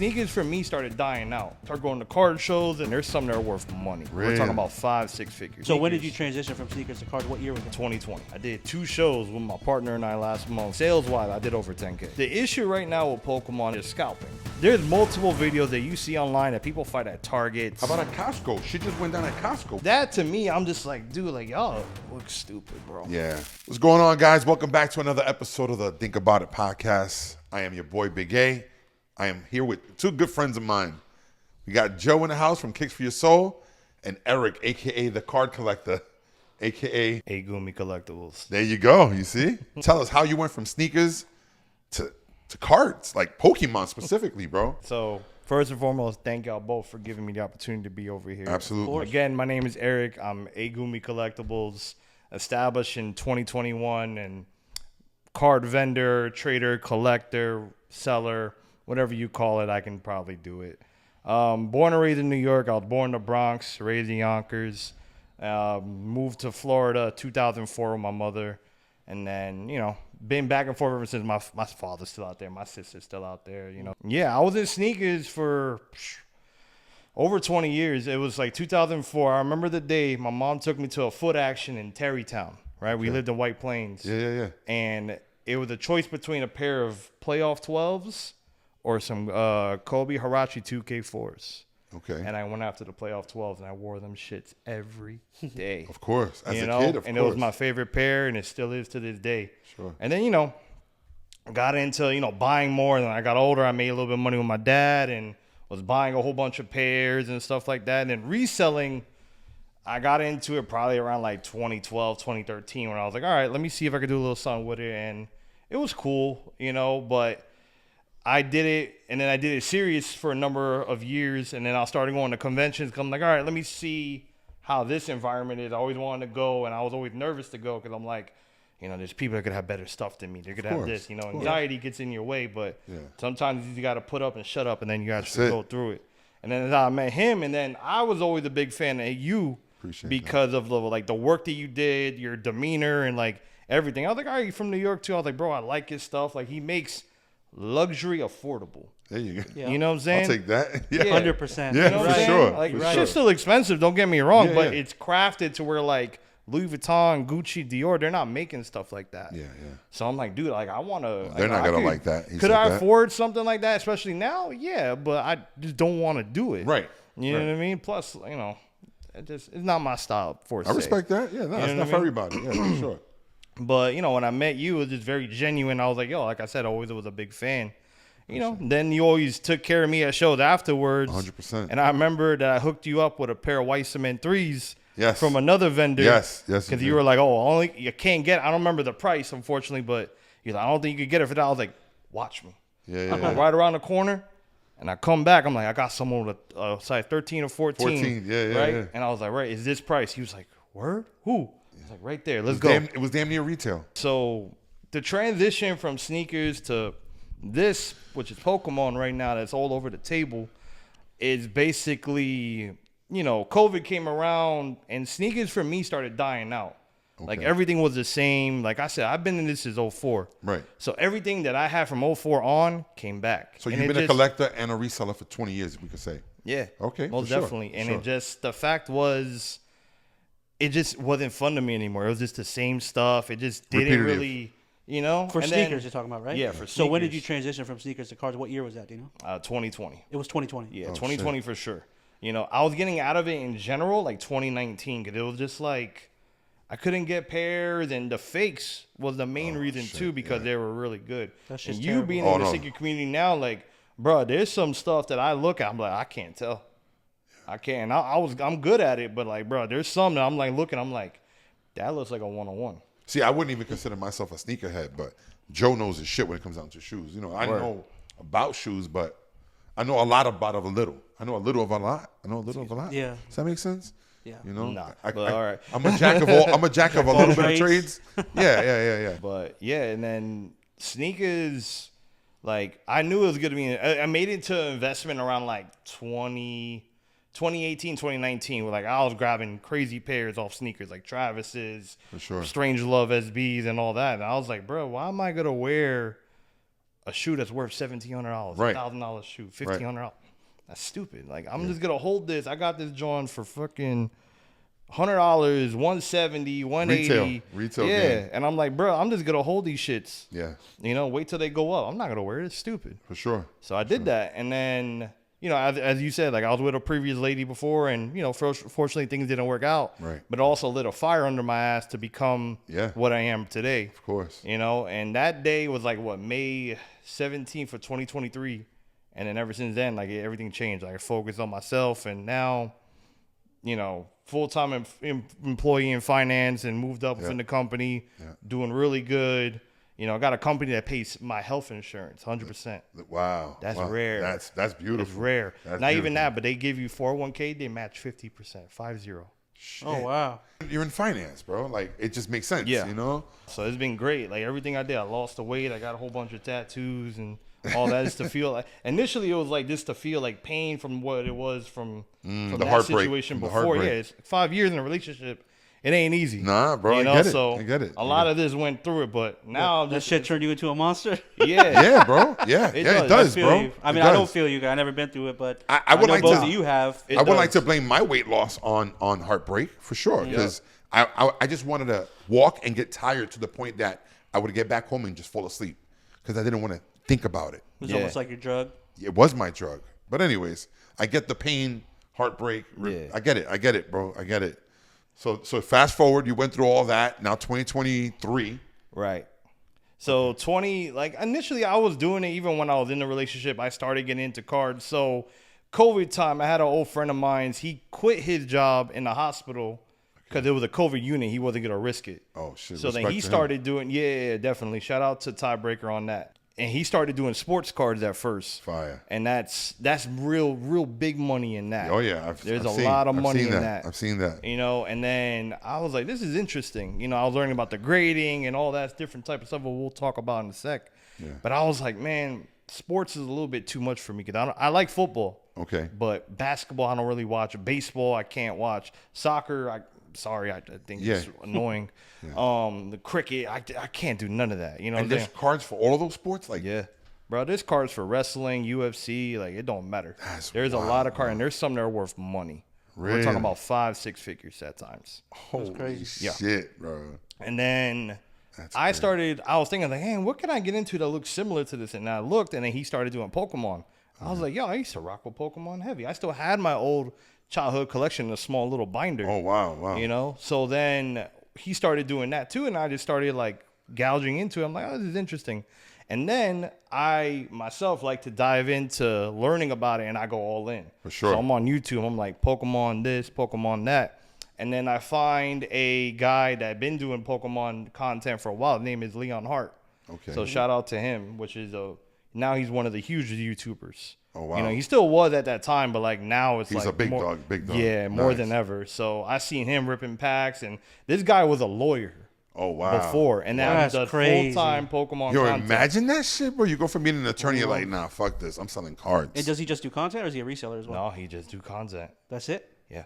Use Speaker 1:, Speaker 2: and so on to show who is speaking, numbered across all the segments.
Speaker 1: sneakers for me started dying out. Started going to card shows, and there's some that are worth money.
Speaker 2: Really?
Speaker 1: We're talking about 5-6 figures.
Speaker 3: So when did you transition from sneakers to cards? What year was it?
Speaker 1: 2020. I did 2 shows with my partner and I last month. Sales-wise, I did over 10K. The issue right now with Pokemon is scalping. There's multiple videos that you see online that people fight at Targets.
Speaker 2: How about at Costco? She just went down at Costco.
Speaker 1: That to me, I'm just like, dude, like y'all look stupid, bro.
Speaker 2: Yeah. What's going on, guys? Welcome back to another episode of the Think About It podcast. I am your boy, Big A. I am here with 2 good friends of mine. We got Joe in the house from Kicks for Your Soul and Eric, AKA the card collector, AKA
Speaker 1: Goombi Collectables.
Speaker 2: There you go. You see? Tell us how you went from sneakers to cards, like Pokemon specifically, bro.
Speaker 1: So first and foremost, thank y'all both for giving me the opportunity to be over here.
Speaker 2: Absolutely.
Speaker 1: Again, my name is Eric. I'm Goombi Collectables, established in 2021, and card vendor, trader, collector, seller, whatever you call it, I can probably do it. Born and raised in New York. I was born in the Bronx, raised in Yonkers. Moved to Florida 2004 with my mother. And then, been back and forth ever since. My father's still out there. My sister's still out there, Yeah, I was in sneakers for over 20 years. It was like 2004. I remember the day my mom took me to a foot action in Terrytown, right? We lived in White Plains.
Speaker 2: Yeah.
Speaker 1: And it was a choice between a pair of playoff 12s or some Kobe Hirachi 2K4s.
Speaker 2: Okay.
Speaker 1: And I went after the playoff 12s, and I wore them shits every day.
Speaker 2: Of course. As a kid, of course.
Speaker 1: And it was my favorite pair, and it still is to this day.
Speaker 2: Sure.
Speaker 1: And then, got into, buying more. And then I got older. I made a little bit of money with my dad and was buying a whole bunch of pairs and stuff like that. And then reselling, I got into it probably around like 2012, 2013, when I was like, all right, let me see if I could do a little something with it. And it was cool, but I did it, and then I did it serious for a number of years, and then I started going to conventions. I'm like, all right, let me see how this environment is. I always wanted to go, and I was always nervous to go because I'm like, there's people that could have better stuff than me. They could have this, anxiety gets in your way, but sometimes you got to put up and shut up, and then you got to go through it. And then I met him, and then I was always a big fan of you because of the work that you did, your demeanor, and like everything. I was like, all right, you from New York too? I was like, bro, I like his stuff. Like, he makes luxury affordable.
Speaker 2: There you go.
Speaker 3: Yeah.
Speaker 1: You know what I'm saying?
Speaker 2: I'll take that. Yeah.
Speaker 3: 100%.
Speaker 2: Yeah,
Speaker 1: You know what
Speaker 2: for
Speaker 1: I'm saying?
Speaker 2: sure.
Speaker 1: Like,
Speaker 2: for
Speaker 1: shit's still expensive, don't get me wrong, but
Speaker 2: Yeah.
Speaker 1: it's crafted to where like Louis Vuitton, Gucci, Dior, they're not making stuff like that.
Speaker 2: Yeah.
Speaker 1: So I'm like, dude, like I want to.
Speaker 2: They're not going to like that.
Speaker 1: Could I afford something like that, especially now? Yeah, but I just don't want to do it.
Speaker 2: Right.
Speaker 1: You know what I mean? Plus, it's not my style for
Speaker 2: I respect that. Yeah, no, it's not for everybody. Yeah, for sure.
Speaker 1: But, when I met you, it was just very genuine. I was like, yo, like I said, I always was a big fan. Then you always took care of me at shows afterwards.
Speaker 2: 100%.
Speaker 1: And I remember that I hooked you up with a pair of white cement 3s from another vendor.
Speaker 2: Yes.
Speaker 1: Because you were like, you can't get it. I don't remember the price, unfortunately, but you're like, I don't think you could get it for that. I was like, watch me.
Speaker 2: Yeah.
Speaker 1: I'm right around the corner, and I come back. I'm like, I got someone with a size 13 or 14.
Speaker 2: 14, yeah.
Speaker 1: And I was like, right, is this price? He was like, word? Who? He's like, right there. Let's go.
Speaker 2: It was damn near retail. So
Speaker 1: the transition from sneakers to this, which is Pokemon right now, that's all over the table, is basically, COVID came around and sneakers for me started dying out. Okay. Like everything was the same. Like I said, I've been in this since 04.
Speaker 2: Right.
Speaker 1: So everything that I had from 04 on came back.
Speaker 2: So you've been a collector and a reseller for 20 years, we could say.
Speaker 1: Yeah.
Speaker 2: Okay.
Speaker 1: Most definitely. And the fact was, it just wasn't fun to me anymore. It was just the same stuff. It just didn't really...
Speaker 3: For sneakers you're talking about, right?
Speaker 1: Yeah, for sneakers.
Speaker 3: So when did you transition from sneakers to cards? What year was that, do you know?
Speaker 1: 2020.
Speaker 3: It was 2020.
Speaker 1: Yeah, 2020 for sure. I was getting out of it in general like 2019 because it was just like I couldn't get pairs, and the fakes was the main reason too because they were really good.
Speaker 3: That's just
Speaker 1: and you
Speaker 3: terrible.
Speaker 1: being in the sneaker community now, like, bro, there's some stuff that I look at, I'm like, I can't tell. I can't. I'm good at it, but like, bro, there's some that I'm like looking, I'm like, that looks like a 101.
Speaker 2: See, I wouldn't even consider myself a sneakerhead, but Joe knows his shit when it comes down to shoes. I know about shoes, but I know a lot about a little. I know a little of a lot.
Speaker 3: Yeah.
Speaker 2: Does that make sense?
Speaker 3: Yeah.
Speaker 1: Nah, but all right.
Speaker 2: I'm a jack of all. I'm a jack of a little bit of trades. Yeah.
Speaker 1: But yeah, and then sneakers, like I knew it was going to be. I made it to investment around like 2018, 2019, where like I was grabbing crazy pairs off sneakers, like Travis's,
Speaker 2: For sure.
Speaker 1: Strange Love SBs, and all that. And I was like, bro, why am I gonna wear a shoe that's worth $1,700,
Speaker 2: Right.
Speaker 1: $1,000 shoe, $1,500. That's stupid. Like, I'm just gonna hold this. I got this John for fucking $100, $170, $180.
Speaker 2: Retail
Speaker 1: yeah.
Speaker 2: game.
Speaker 1: And I'm like, bro, I'm just gonna hold these shits.
Speaker 2: Yeah.
Speaker 1: You know, wait till they go up. I'm not gonna wear it. It's stupid.
Speaker 2: For sure.
Speaker 1: So I did that, and then, you know, as you said, like, I was with a previous lady before, and, you know, fortunately things didn't work out.
Speaker 2: Right.
Speaker 1: But it also lit a fire under my ass to become what I am today.
Speaker 2: Of course.
Speaker 1: You know, and that day was like May 17th of 2023, and then ever since then, like, everything changed. Like, I focused on myself, and now, you know, full-time employee in finance, and moved up within the company, doing really good. You know, I got a company that pays my health insurance 100%.
Speaker 2: Wow.
Speaker 1: That's rare.
Speaker 2: That's beautiful.
Speaker 1: It's rare.
Speaker 2: That's
Speaker 1: Not
Speaker 2: beautiful.
Speaker 1: even that, but they give you 401k, they match 50%, 50.
Speaker 2: Shit.
Speaker 3: Oh, wow.
Speaker 2: You're in finance, bro. Like, it just makes sense,
Speaker 1: Yeah.
Speaker 2: you know?
Speaker 1: So it's been great. Like, everything I did, I lost the weight. I got a whole bunch of tattoos and all that is to feel like. Initially, it was like just to feel like pain from what it was from
Speaker 2: the
Speaker 1: that
Speaker 2: heartbreak,
Speaker 1: situation
Speaker 2: from the
Speaker 1: before. Yeah,
Speaker 2: heartbreak.
Speaker 1: it's 5 years in a relationship. It ain't easy.
Speaker 2: Nah, bro,
Speaker 1: You know?
Speaker 2: I get it.
Speaker 1: So
Speaker 2: I get it.
Speaker 1: A lot of this went through it, but now
Speaker 3: That shit turned you into a monster?
Speaker 1: Yeah.
Speaker 2: Yeah, bro. Yeah,
Speaker 1: It
Speaker 2: it
Speaker 1: does.
Speaker 2: does,
Speaker 3: I feel
Speaker 2: bro.
Speaker 3: you. I
Speaker 2: It
Speaker 3: mean, I don't
Speaker 2: does.
Speaker 3: feel you guys. I never been through it, but
Speaker 2: I would
Speaker 3: know
Speaker 2: like
Speaker 3: both
Speaker 2: to-
Speaker 3: of you have.
Speaker 1: It
Speaker 2: I would
Speaker 1: does.
Speaker 2: like to blame my weight loss on heartbreak for sure, because I just wanted to walk and get tired to the point that I would get back home and just fall asleep because I didn't want to think about it.
Speaker 3: It was almost like your drug.
Speaker 2: It was my drug. But anyways, I get the pain, heartbreak.
Speaker 1: Yeah.
Speaker 2: I get it, bro. I get it. So fast forward, you went through all that. Now 2023.
Speaker 1: Right. So initially I was doing it even when I was in the relationship. I started getting into cards. So COVID time, I had an old friend of mine. He quit his job in the hospital because it was a COVID unit. He wasn't going to risk it.
Speaker 2: Oh, shit.
Speaker 1: So then
Speaker 2: Respect
Speaker 1: he
Speaker 2: to him.
Speaker 1: started doing, yeah, definitely. Shout out to Tiebreaker on that. And he started doing sports cards at first.
Speaker 2: Fire.
Speaker 1: And that's real big money in that.
Speaker 2: Oh, yeah.
Speaker 1: There's
Speaker 2: I've
Speaker 1: a
Speaker 2: seen-
Speaker 1: lot of
Speaker 2: I've
Speaker 1: money
Speaker 2: seen
Speaker 1: in
Speaker 2: that.
Speaker 1: that.
Speaker 2: I've seen that.
Speaker 1: You know, and then I was like, this is interesting. You know, I was learning about the grading and all that different type of stuff we'll talk about in a sec.
Speaker 2: Yeah.
Speaker 1: But I was like, man, sports is a little bit too much for me because I like football.
Speaker 2: Okay.
Speaker 1: But basketball, I don't really watch. Baseball, I can't watch. Soccer, I think it's annoying. The cricket, I can't do none of that. You know,
Speaker 2: And
Speaker 1: what I'm
Speaker 2: there's
Speaker 1: saying?
Speaker 2: cards for all of those sports? Like,
Speaker 1: Yeah. Bro, there's cards for wrestling, UFC, like it don't matter. There's
Speaker 2: wild,
Speaker 1: a lot of cards, and there's some that are worth money. We're
Speaker 2: Really?
Speaker 1: talking about 5-6 figures at times.
Speaker 2: holy
Speaker 3: crazy.
Speaker 2: shit, bro.
Speaker 1: And then
Speaker 2: That's
Speaker 1: I was thinking like, hey, what can I get into that looks similar to this? And I looked, and then he started doing Pokemon. I was like, yo, I used to rock with Pokemon heavy. I still had my old childhood collection in a small little binder.
Speaker 2: Oh, wow.
Speaker 1: You know? So then he started doing that too, and I just started like gouging into it. I'm like, oh, this is interesting. And then I myself like to dive into learning about it, and I go all in.
Speaker 2: For sure.
Speaker 1: So I'm on YouTube. I'm like, Pokemon this, Pokemon that. And then I find a guy that been doing Pokemon content for a while. His name is Leon Hart.
Speaker 2: Okay.
Speaker 1: So shout out to him, which is now he's one of the huge YouTubers.
Speaker 2: Oh, wow.
Speaker 1: You know, he still was at that time, but like now it's
Speaker 2: He's
Speaker 1: like
Speaker 2: a big
Speaker 1: more,
Speaker 2: dog, big dog.
Speaker 1: Yeah, more
Speaker 2: Nice.
Speaker 1: than ever. So I seen him ripping packs, and this guy was a lawyer.
Speaker 2: Oh, wow.
Speaker 1: Before, and now
Speaker 3: That's
Speaker 1: he does
Speaker 3: crazy.
Speaker 1: full-time Pokemon
Speaker 2: Yo,
Speaker 1: content.
Speaker 2: imagine that shit, bro. You go from being an attorney, you're like, nah, fuck this. I'm selling cards.
Speaker 3: And does he just do content, or is he a reseller as well?
Speaker 1: No, he just do content.
Speaker 3: That's it?
Speaker 1: Yeah.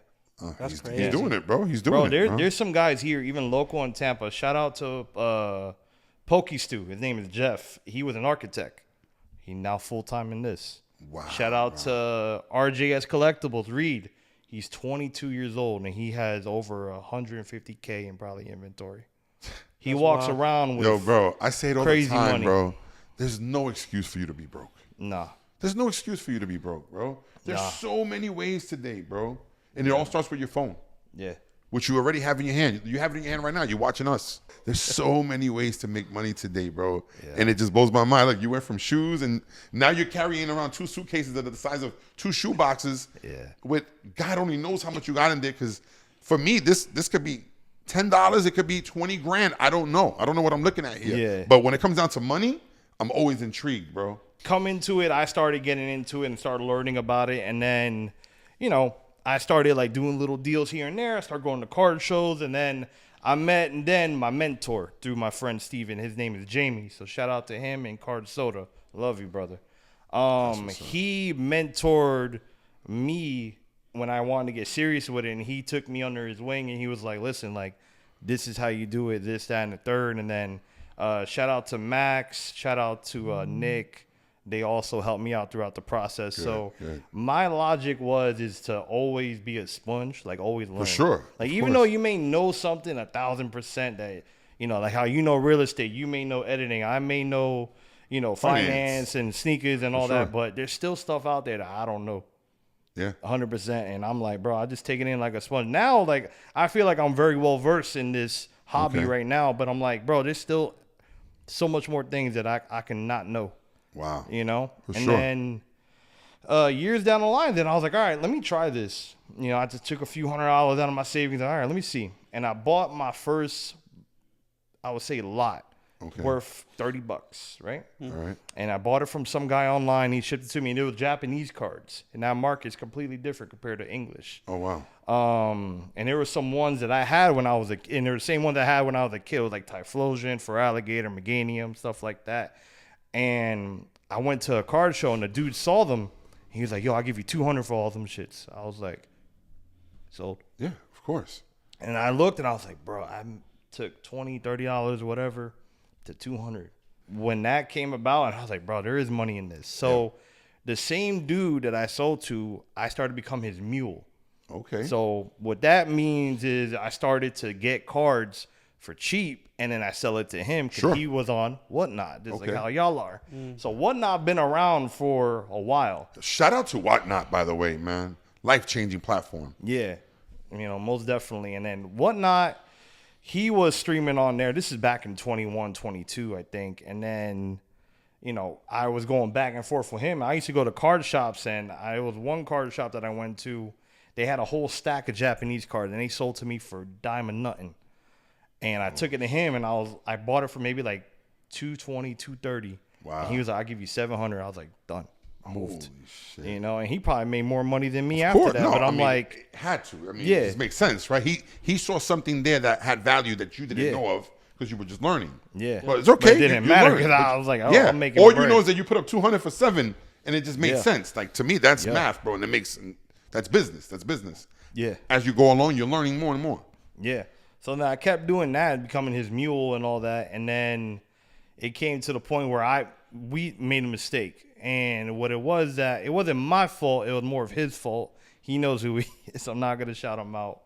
Speaker 3: That's
Speaker 2: he's
Speaker 3: crazy.
Speaker 2: doing it, bro. He's doing
Speaker 1: Bro,
Speaker 2: it. Bro.
Speaker 1: there's some guys here, even local in Tampa. Shout out to Pokestu. His name is Jeff. He was an architect. He now full-time in this.
Speaker 2: Wow,
Speaker 1: Shout out to RJS Collectables, Reed. He's 22 years old, and he has over 150K in probably inventory. He walks
Speaker 3: wild.
Speaker 1: around with
Speaker 2: Yo, bro, I say it all the
Speaker 1: crazy
Speaker 2: time,
Speaker 1: money.
Speaker 2: bro. There's no excuse for you to be broke.
Speaker 1: Nah.
Speaker 2: There's no excuse for you to be broke, bro. There's
Speaker 1: Nah.
Speaker 2: so many ways today, bro. And it all starts with your phone,
Speaker 1: Yeah.
Speaker 2: which you already have in your hand. You have it in your hand right now. You're watching us. There's so many ways to make money today, bro. And it just blows my mind. Like, you went from shoes, and now you're carrying around 2 suitcases that are the size of 2 shoe boxes.
Speaker 1: Yeah.
Speaker 2: With God only knows how much you got in there. Because for me, this could be $10. It could be 20 grand. I don't know. I don't know what I'm looking at here.
Speaker 1: Yeah.
Speaker 2: But when it comes down to money, I'm always intrigued, bro.
Speaker 1: Come into it, I started getting into it and started learning about it. And then, you know, I started like doing little deals here and there. I started going to card shows, and then I met my mentor through my friend Steven. His name is Jamie. So shout out to him and Card Soda. Love you, brother. He mentored me when I wanted to get serious with it, and he took me under his wing, and he was like, listen, like, this is how you do it, this, that, and the third. And then Shout out to Max. Shout out to Nick. They also helped me out throughout the process.
Speaker 2: Good.
Speaker 1: My logic is to always be a sponge, like always learn.
Speaker 2: For sure.
Speaker 1: Like
Speaker 2: Of
Speaker 1: even
Speaker 2: course.
Speaker 1: though you may know something 1,000% that, like how you know real estate, you may know editing, I may know, finance and sneakers and all that, but there's still stuff out there that I don't know.
Speaker 2: Yeah.
Speaker 1: 100%. And I'm like, bro, I just take it in like a sponge. Now, like, I feel like I'm very well versed in this hobby right now, but I'm like, bro, there's still so much more things that I can not know.
Speaker 2: Wow.
Speaker 1: For
Speaker 2: sure.
Speaker 1: Then years down the line, then I was like, all right, let me try this. I just took a few $100s out of my savings. All right, let me see. And I bought my first, I would say, lot worth $30, right?
Speaker 2: All right.
Speaker 1: And I bought it from some guy online. He shipped it to me, and it was Japanese cards. And that market's completely different compared to English.
Speaker 2: Oh, wow.
Speaker 1: And there were some ones that I had when I was and they're the same ones I had when I was a kid. It was like Typhlosion, For Alligator, Meganium, stuff like that. And I went to a card show, and the dude saw them. He was like, yo, I'll give you $200 for all them shits. I was like, sold.
Speaker 2: Yeah, of course.
Speaker 1: And I looked, and I was like, bro, I took $20, $30 or whatever to $200. When that came about, and I was like, bro, there is money in this. So the same dude that I sold to, I started to become his mule.
Speaker 2: Okay.
Speaker 1: So what that means is I started to get cards for cheap, and then I sell it to him because he was on Whatnot, just like how y'all are. So Whatnot been around for a while.
Speaker 2: Shout out to Whatnot, by the way, man. Life-changing platform.
Speaker 1: Yeah, most definitely. And then Whatnot, he was streaming on there. This is back in 21, 22, I think. And then, I was going back and forth with him. I used to go to card shops, and it was one card shop that I went to. They had a whole stack of Japanese cards, and they sold to me for a dime and nothing. And I took it to him, and I bought it for maybe like $220, $230.
Speaker 2: Wow.
Speaker 1: And he was like, I'll give you $700. I was like, done. Moved.
Speaker 2: Holy shit.
Speaker 1: And he probably made more money than me after that. But I'm like,
Speaker 2: it had to. It just makes sense, right? He saw something there that had value that you didn't know of because you were just learning.
Speaker 1: Yeah.
Speaker 2: But it's okay.
Speaker 1: But it didn't matter because I was like, oh, I'm making
Speaker 2: All
Speaker 1: bread.
Speaker 2: you know is that you put up $200 for $7, and it just made sense. Like, to me, that's math, bro, and that's business. That's business.
Speaker 1: Yeah.
Speaker 2: As you go along, you're learning more and more.
Speaker 1: Yeah. So then I kept doing that, becoming his mule and all that. And then it came to the point where we made a mistake. And what it was that it wasn't my fault. It was more of his fault. He knows who he is. I'm not going to shout him out.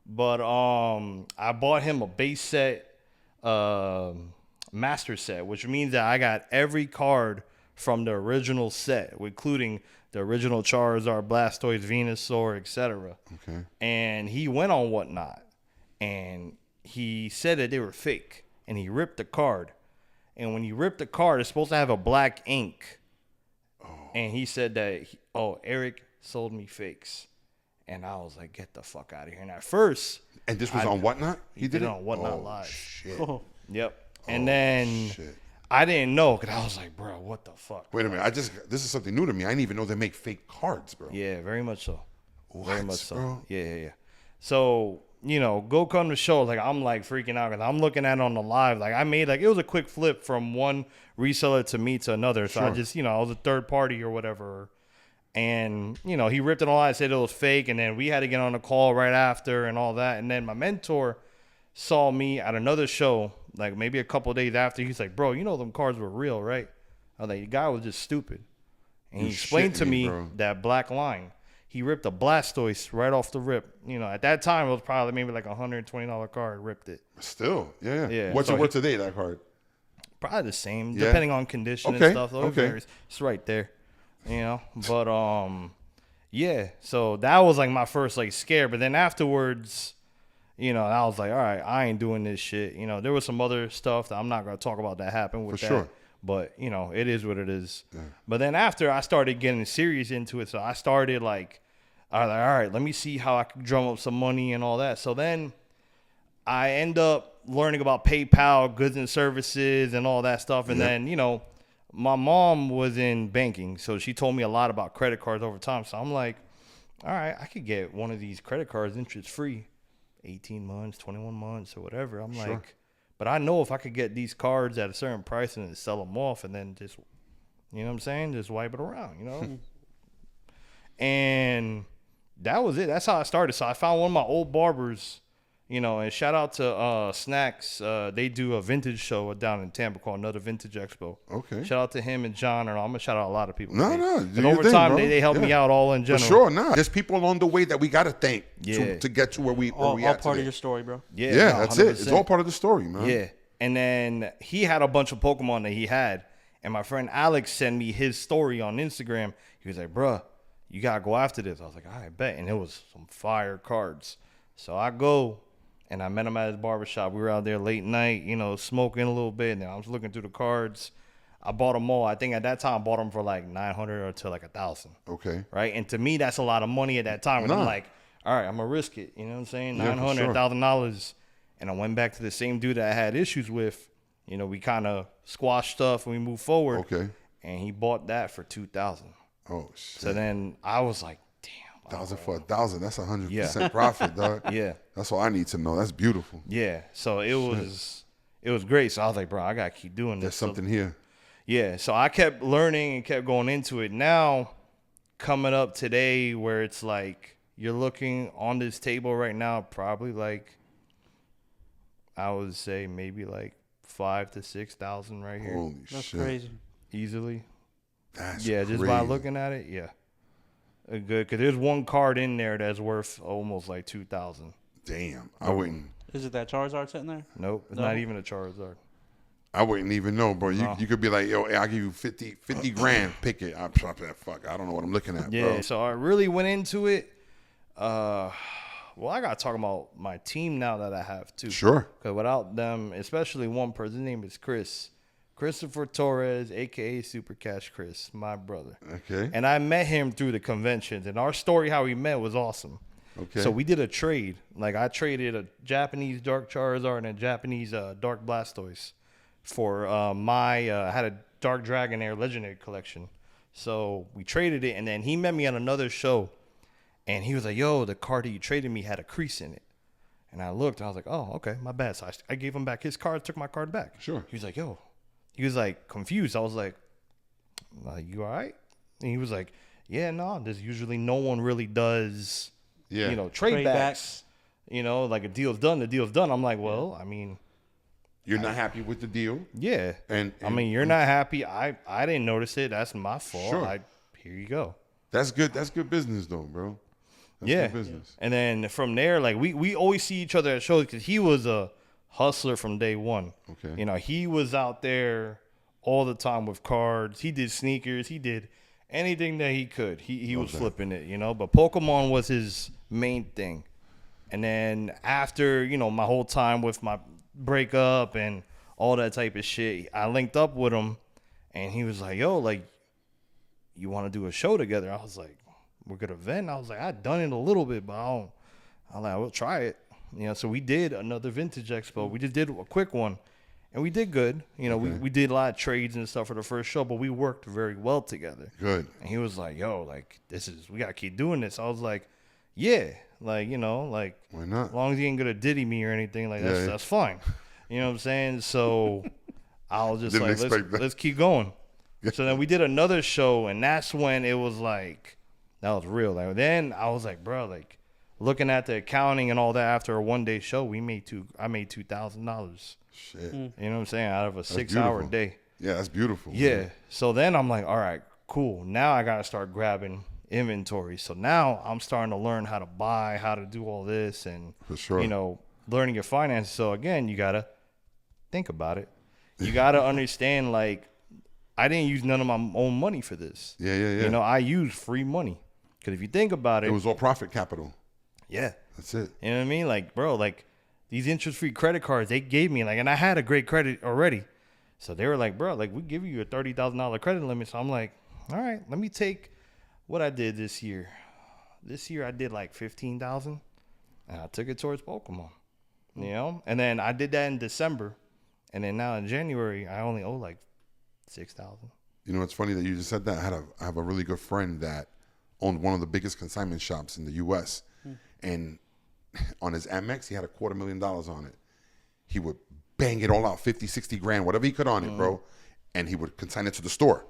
Speaker 1: But I bought him a base set, master set, which means that I got every card from the original set, including the original Charizard, Blastoise, Venusaur, etc.
Speaker 2: Okay.
Speaker 1: And he went on Whatnot, and he said that they were fake, and he ripped the card. And when you rip the card, it's supposed to have a black ink. Oh. And he said that, Eric sold me fakes. And I was like, get the fuck out of here. And at first...
Speaker 2: And this was on Whatnot?
Speaker 1: He did it on Whatnot Live.
Speaker 2: Shit.
Speaker 1: Yep. And then...
Speaker 2: Shit.
Speaker 1: I didn't know because I was like, bro, what the fuck?
Speaker 2: Wait a minute. This is something new to me. I didn't even know they make fake cards, bro.
Speaker 1: Yeah, very much so. Very much so.
Speaker 2: Bro?
Speaker 1: Yeah. So, go come to show. Like, I'm like freaking out because I'm looking at it on the live. Like, I made it was a quick flip from one reseller to me to another. So I just, I was a third party or whatever. And, he ripped it all out, said it was fake. And then we had to get on a call right after and all that. And then my mentor saw me at another show, like maybe a couple of days after. He's like, bro, them cards were real, right? I was like, the guy was just stupid. And he explained to me that black line. He ripped a Blastoise right off the rip. At that time, it was probably maybe like $120 card. Ripped it.
Speaker 2: Still, yeah. What's
Speaker 1: So
Speaker 2: it worth today, that card?
Speaker 1: Probably the same, depending on condition and stuff. Though. It's right there, But, yeah. So that was like my first like scare. But then afterwards... I was like, all right, I ain't doing this shit. There was some other stuff that I'm not going to talk about that happened with that.
Speaker 2: Sure.
Speaker 1: But, it is what it is. Yeah. But then after I started getting serious into it, so I started I was like, all right, let me see how I can drum up some money and all that. So then I end up learning about PayPal, goods and services and all that stuff. And then, my mom was in banking, so she told me a lot about credit cards over time. So I'm like, all right, I could get one of these credit cards interest-free. 18 months, 21 months, or whatever. I'm like, but I know if I could get these cards at a certain price and then sell them off and then just, just wipe it around, And that was it. That's how I started. So I found one of my old barbers, And shout out to Snacks. They do a vintage show down in Tampa called Another Vintage Expo.
Speaker 2: Okay.
Speaker 1: Shout out to him and John, and I'm gonna shout out a lot of people.
Speaker 2: No,
Speaker 1: And
Speaker 2: do your
Speaker 1: over
Speaker 2: thing,
Speaker 1: time,
Speaker 2: bro.
Speaker 1: they helped me out all in
Speaker 2: For
Speaker 1: general.
Speaker 2: sure, nah. There's people along the way that we gotta thank
Speaker 1: Yeah.
Speaker 2: to get to where we
Speaker 3: All
Speaker 2: at
Speaker 3: part
Speaker 2: today.
Speaker 3: of your story, bro.
Speaker 2: Yeah,
Speaker 1: no,
Speaker 2: that's it. It's
Speaker 1: 100%.
Speaker 2: all part of the story, man.
Speaker 1: Yeah. And then he had a bunch of Pokemon that he had. And my friend Alex sent me his story on Instagram. He was like, bruh, you got to go after this. I was like, all right, bet. And it was some fire cards. So I go and I met him at his barbershop. We were out there late night, smoking a little bit. And I was looking through the cards. I bought them all. I think at that time I bought them for like 900 or to like 1,000.
Speaker 2: Okay.
Speaker 1: Right. And to me, that's a lot of money at that time. And I'm
Speaker 2: Nah.
Speaker 1: like, all right, I'm going to risk it. You know what I'm saying?
Speaker 2: Yeah, for
Speaker 1: $900,
Speaker 2: sure.
Speaker 1: $1,000. And I went back to the same dude that I had issues with. We kind of squashed stuff and we moved forward.
Speaker 2: Okay.
Speaker 1: And he bought that for 2,000.
Speaker 2: Oh shit.
Speaker 1: So then I was like, damn.
Speaker 2: 1,000 for 1,000. That's 100%
Speaker 1: Yeah.
Speaker 2: profit, dog.
Speaker 1: Yeah.
Speaker 2: That's all I need to know. That's beautiful.
Speaker 1: Yeah. So it was great. So I was like, bro, I got to keep doing this.
Speaker 2: There's something here.
Speaker 1: Yeah. So I kept learning and kept going into it. Now, coming up today where it's like you're looking on this table right now, probably like, I would say maybe like 5,000 to 6,000 right here.
Speaker 2: Holy
Speaker 3: That's
Speaker 2: shit.
Speaker 3: crazy.
Speaker 1: Easily.
Speaker 2: That's
Speaker 1: Yeah,
Speaker 2: crazy.
Speaker 1: just by looking at it, yeah. Good, because there's one card in there that's worth almost like 2,000.
Speaker 2: Damn. I wouldn't
Speaker 3: Is it that Charizard sitting there?
Speaker 1: Nope, it's
Speaker 3: No?
Speaker 1: not even a Charizard.
Speaker 2: even know, bro.
Speaker 1: No.
Speaker 2: You could be like, yo, I'll give you 50 grand, pick it. I'm fuck. I don't know what I'm looking at,
Speaker 1: Yeah,
Speaker 2: bro.
Speaker 1: so I really went into it. Well, I got to talk about my team now that I have, too.
Speaker 2: Sure.
Speaker 1: Because without them, especially one person, his name is Christopher Torres, AKA Super Cash Chris, my brother.
Speaker 2: Okay.
Speaker 1: And I met him through the conventions, and our story, how we met, was awesome.
Speaker 2: Okay.
Speaker 1: So we did a trade. Like I traded a Japanese Dark Charizard and a Japanese Dark Blastoise for I had a Dark Dragonair Legendary collection. So we traded it, and then he met me at another show, and he was like, yo, the card that you traded me had a crease in it. And I looked, and I was like, oh, okay, my bad. So I gave him back his card, took my card back.
Speaker 2: Sure.
Speaker 1: He was like, yo. He was like confused. I was like, you all right? And he was like, yeah, no, there's usually no one really does,
Speaker 2: Yeah.
Speaker 1: trade
Speaker 3: Trade
Speaker 1: backs. Like a deal's done, the deal's done. I'm like, well, I mean,
Speaker 2: You're not happy with the deal.
Speaker 1: yeah.
Speaker 2: And
Speaker 1: I mean, you're not happy. I didn't notice it. That's my fault.
Speaker 2: Sure.
Speaker 1: Here you go.
Speaker 2: That's good. That's good business, though, bro. That's
Speaker 1: Yeah.
Speaker 2: good business.
Speaker 1: And then from there, like we always see each other at shows because he was a hustler from day one.
Speaker 2: Okay.
Speaker 1: He was out there all the time with cards. He did sneakers. He did anything that he could. He was flipping it, But Pokemon was his main thing. And then after, my whole time with my breakup and all that type of shit, I linked up with him and he was like, yo, like, you want to do a show together? I was like, we're going to vent. I was like, I've done it a little bit, but I'm like, we'll try it. So we did another vintage expo. We just did a quick one. And we did good. We did a lot of trades and stuff for the first show, but we worked very well together.
Speaker 2: Good.
Speaker 1: And he was like, yo, like, we got to keep doing this. I was like, yeah. Like, like,
Speaker 2: Why not?
Speaker 1: as long as he ain't going to diddy me or anything, like,
Speaker 2: Yeah.
Speaker 1: that's fine. You know what I'm saying? So I was just
Speaker 2: Didn't
Speaker 1: like,
Speaker 2: expect that.
Speaker 1: let's keep going. So then we did another show, and that's when it was like, that was real. Like, then I was like, bro, like, looking at the accounting and all that after a one-day show, I made $2,000.
Speaker 2: Shit.
Speaker 1: You know what I'm saying? Out of a 6-hour
Speaker 2: beautiful.
Speaker 1: day.
Speaker 2: Yeah, that's beautiful.
Speaker 1: Yeah.
Speaker 2: man.
Speaker 1: So then I'm like, all right, cool. Now I got to start grabbing inventory. So now I'm starting to learn how to buy, how to do all this, and,
Speaker 2: For sure.
Speaker 1: learning your finances. So again, you got to think about it. You got to understand, like, I didn't use none of my own money for this.
Speaker 2: Yeah.
Speaker 1: I used free money. Because if you think about it,
Speaker 2: It was all profit capital.
Speaker 1: yeah.
Speaker 2: That's it.
Speaker 1: You know what I mean? Like, bro, like, these interest-free credit cards, they gave me, like, and I had a great credit already. So they were like, bro, like, we give you a $30,000 credit limit. So I'm like, all right, let me take what I did this year. This year I did like 15,000, and I took it towards Pokemon, And then I did that in December, and then now in January I only owe like 6,000.
Speaker 2: It's funny that you just said that. I have a really good friend that owned one of the biggest consignment shops in the U.S. And on his Amex, he had $250,000 on it. He would bang it all out, 50, 60 grand, whatever he could on it, bro. And he would consign it to the store.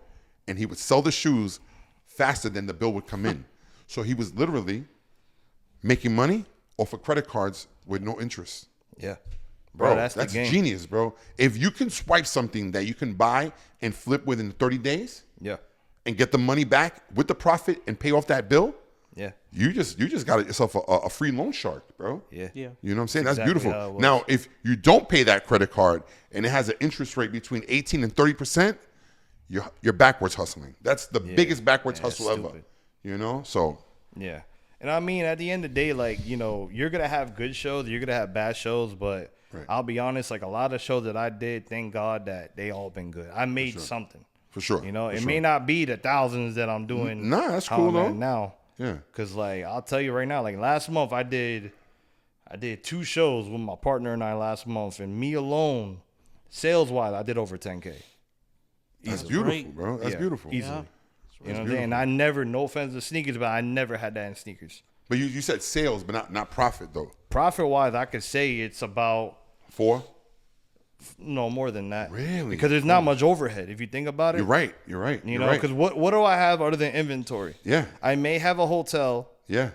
Speaker 2: And he would sell the shoes faster than the bill would come in. So he was literally making money off of credit cards with no interest.
Speaker 1: Yeah.
Speaker 2: Bro,
Speaker 1: That's the game.
Speaker 2: genius, bro. If you can swipe something that you can buy and flip within 30 days
Speaker 1: Yeah.
Speaker 2: and get the money back with the profit and pay off that bill,
Speaker 1: Yeah.
Speaker 2: you just got yourself a free loan shark, bro.
Speaker 1: Yeah.
Speaker 3: Yeah.
Speaker 2: You know what I'm saying?
Speaker 1: That's
Speaker 2: That's
Speaker 1: exactly how
Speaker 2: beautiful.
Speaker 1: it was.
Speaker 2: Now, if you don't pay that credit card and it has an interest rate between 18 and 30%, you're backwards hustling. That's the biggest backwards
Speaker 1: Yeah, it's
Speaker 2: hustle ever.
Speaker 1: stupid.
Speaker 2: You know? So,
Speaker 1: Yeah. And I mean, at the end of the day, like, you know, you're going to have good shows, you're going to have bad shows, but
Speaker 2: Right.
Speaker 1: I'll be honest, like a lot of shows that I did, thank God that they all been good. I made something.
Speaker 2: for sure.
Speaker 1: You know,
Speaker 2: for
Speaker 1: it
Speaker 2: sure.
Speaker 1: may not be the thousands that I'm doing.
Speaker 2: Nah, that's
Speaker 1: how
Speaker 2: cool,
Speaker 1: I'm
Speaker 2: though.
Speaker 1: at now.
Speaker 2: Yeah.
Speaker 1: Cause like I'll tell you right now, like last month I did 2 shows with my partner and I last month, and me alone, sales wise, I did over 10K.
Speaker 2: That's
Speaker 1: Easily.
Speaker 2: beautiful,
Speaker 3: Great.
Speaker 2: bro. That's
Speaker 1: Yeah,
Speaker 2: beautiful.
Speaker 1: easily.
Speaker 3: Yeah.
Speaker 1: You know what I'm saying? I never, no offense to sneakers, but I never had that in sneakers.
Speaker 2: But you said sales, but not profit, though.
Speaker 1: Profit wise, I could say it's about
Speaker 2: 4?
Speaker 1: no more than that.
Speaker 2: Really?
Speaker 1: Because there's not much overhead if you think about it.
Speaker 2: You're right. You're right.
Speaker 1: You
Speaker 2: You're
Speaker 1: know,
Speaker 2: right.
Speaker 1: because what do I have other than inventory?
Speaker 2: Yeah.
Speaker 1: I may have a hotel
Speaker 2: Yeah.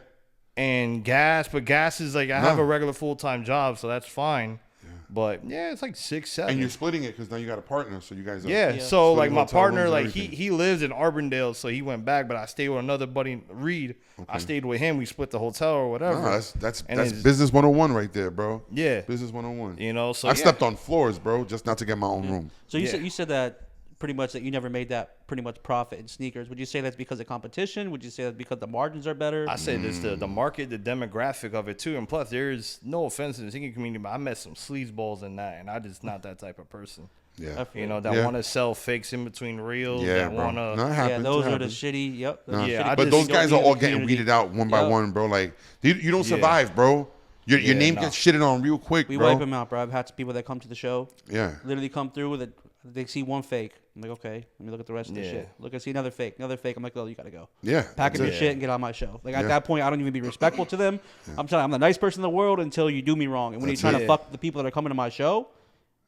Speaker 1: and gas, but gas is like I have
Speaker 2: No.
Speaker 1: a regular full-time job, so that's fine. But yeah, it's like 6, 7.
Speaker 2: And you're splitting it because now you got a partner, so you guys are.
Speaker 1: Yeah,
Speaker 3: Yeah.
Speaker 1: so like
Speaker 2: Splitting
Speaker 1: my
Speaker 2: hotel
Speaker 1: partner,
Speaker 2: rooms and
Speaker 1: like
Speaker 2: everything.
Speaker 1: he lives in Arbondale, so he went back. But I stayed with another buddy, Reed. I stayed with him. We split the hotel or whatever.
Speaker 2: No, that's
Speaker 1: And it's-
Speaker 2: business 101 right there, bro.
Speaker 1: Yeah.
Speaker 2: Business 101.
Speaker 1: You know, so
Speaker 2: I've
Speaker 1: yeah.
Speaker 2: slept on floors, bro, just not to get my own room.
Speaker 3: So you
Speaker 1: Yeah.
Speaker 3: said that pretty much that you never made that pretty much profit in sneakers. Would you say that's because of competition? Would you say that's because the margins are better?
Speaker 1: I say this the market, the demographic of it too, and plus there's no offense in the singing community, but I met some sleazeballs in that, and I just not that type of person.
Speaker 2: Yeah.
Speaker 1: You know, that
Speaker 2: Yeah.
Speaker 1: want to sell fakes in between reels.
Speaker 2: Yeah,
Speaker 1: that
Speaker 2: bro.
Speaker 1: want to.
Speaker 2: No, it happens.
Speaker 3: yeah, those
Speaker 2: it
Speaker 3: are the
Speaker 2: happens.
Speaker 3: shitty. Yep.
Speaker 2: No.
Speaker 1: Yeah, I
Speaker 2: But
Speaker 1: just
Speaker 2: those
Speaker 1: don't
Speaker 2: guys
Speaker 3: need
Speaker 2: are all
Speaker 3: the
Speaker 2: getting
Speaker 3: community.
Speaker 2: weeded out one by
Speaker 3: Yep.
Speaker 2: one, bro. Like you don't
Speaker 1: Yeah.
Speaker 2: survive, bro. Your
Speaker 1: Yeah,
Speaker 2: name
Speaker 1: nah.
Speaker 2: gets shitted on real quick,
Speaker 3: We
Speaker 2: bro.
Speaker 3: wipe them out, bro. I've had people that come to the show,
Speaker 2: Yeah.
Speaker 3: literally come through with they see one fake. I'm like, okay, let me look at the rest of the
Speaker 1: Yeah.
Speaker 3: shit. Look, I see another fake. I'm like, oh, you gotta go.
Speaker 2: Yeah.
Speaker 3: Pack up your
Speaker 1: it.
Speaker 3: shit and get on my show. Like
Speaker 2: Yeah.
Speaker 3: at that point, I don't even be respectful to them. I'm telling you, I'm the nice person in the world until you do me wrong. And when
Speaker 2: That's
Speaker 3: you're trying
Speaker 1: it.
Speaker 3: to fuck the people that are coming to my show,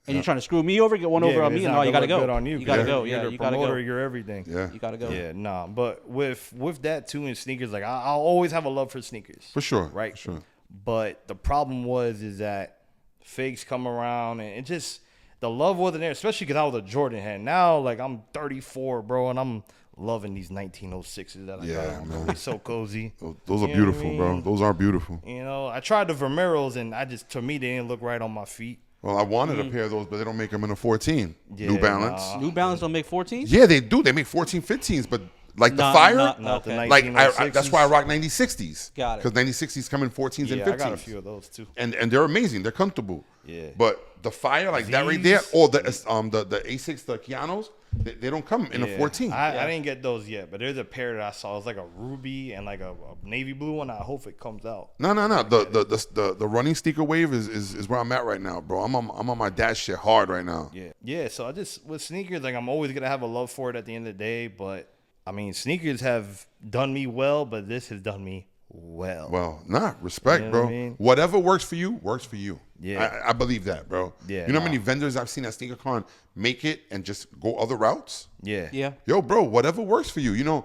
Speaker 3: and you're trying to screw me over, get one over on me, and no, you gotta go.
Speaker 1: Good on you.
Speaker 3: You gotta
Speaker 1: 'cause
Speaker 3: go.
Speaker 1: You're
Speaker 3: Yeah,
Speaker 1: the
Speaker 3: you gotta go.
Speaker 1: promoter, you're everything.
Speaker 2: Yeah.
Speaker 3: You gotta go.
Speaker 1: Yeah, nah. But with that too in sneakers, like I'll always have a love for sneakers.
Speaker 2: For sure.
Speaker 1: Right.
Speaker 2: For sure.
Speaker 1: But the problem is that fakes come around and it just the love wasn't there, especially because I was a Jordan head. Now, like I'm 34, bro, and I'm loving these 1906s that I
Speaker 2: Yeah,
Speaker 1: got on.
Speaker 2: man.
Speaker 1: They're so cozy.
Speaker 2: Those are
Speaker 1: You know what I
Speaker 2: beautiful, bro.
Speaker 1: mean?
Speaker 2: Those are beautiful.
Speaker 1: You know, I tried the Vermeeros and to me, they didn't look right on my feet.
Speaker 2: Well, I wanted a pair of those, but they don't make them in a 14.
Speaker 1: Yeah,
Speaker 2: New Balance.
Speaker 1: nah.
Speaker 3: New Balance don't make 14s?
Speaker 2: Yeah, they do. They make 14, 15s, but like the
Speaker 3: Not-
Speaker 2: fire,
Speaker 3: not-
Speaker 1: Not the
Speaker 3: Okay.
Speaker 2: like
Speaker 1: 1906s.
Speaker 2: that's why I rock 9060s.
Speaker 3: Got it.
Speaker 2: Because 9060s come in 14s and
Speaker 1: Yeah,
Speaker 2: 15s.
Speaker 1: I got a few of those too.
Speaker 2: and they're amazing. They're comfortable.
Speaker 1: Yeah.
Speaker 2: But the fire, like that right there, or the A6, the Keanos, they don't come in a 14.
Speaker 1: I didn't get those yet, but there's a pair that I saw. It's like a ruby and like a navy blue one. I hope it comes out.
Speaker 2: No. The running sneaker wave is where I'm at right now, bro. I'm on my dash shit hard right now.
Speaker 1: Yeah. So I just with sneakers, like I'm always gonna have a love for it at the end of the day. But I mean, sneakers have done me well, but this has done me well.
Speaker 2: Well, respect,
Speaker 1: You know
Speaker 2: bro.
Speaker 1: what I mean?
Speaker 2: Whatever works for you, works for you.
Speaker 1: Yeah.
Speaker 2: I believe that, bro.
Speaker 1: Yeah,
Speaker 2: You know how
Speaker 1: nah.
Speaker 2: many vendors I've seen at SneakerCon make it and just go other routes?
Speaker 1: Yeah.
Speaker 3: Yeah.
Speaker 2: Yo, bro, whatever works for you. You know,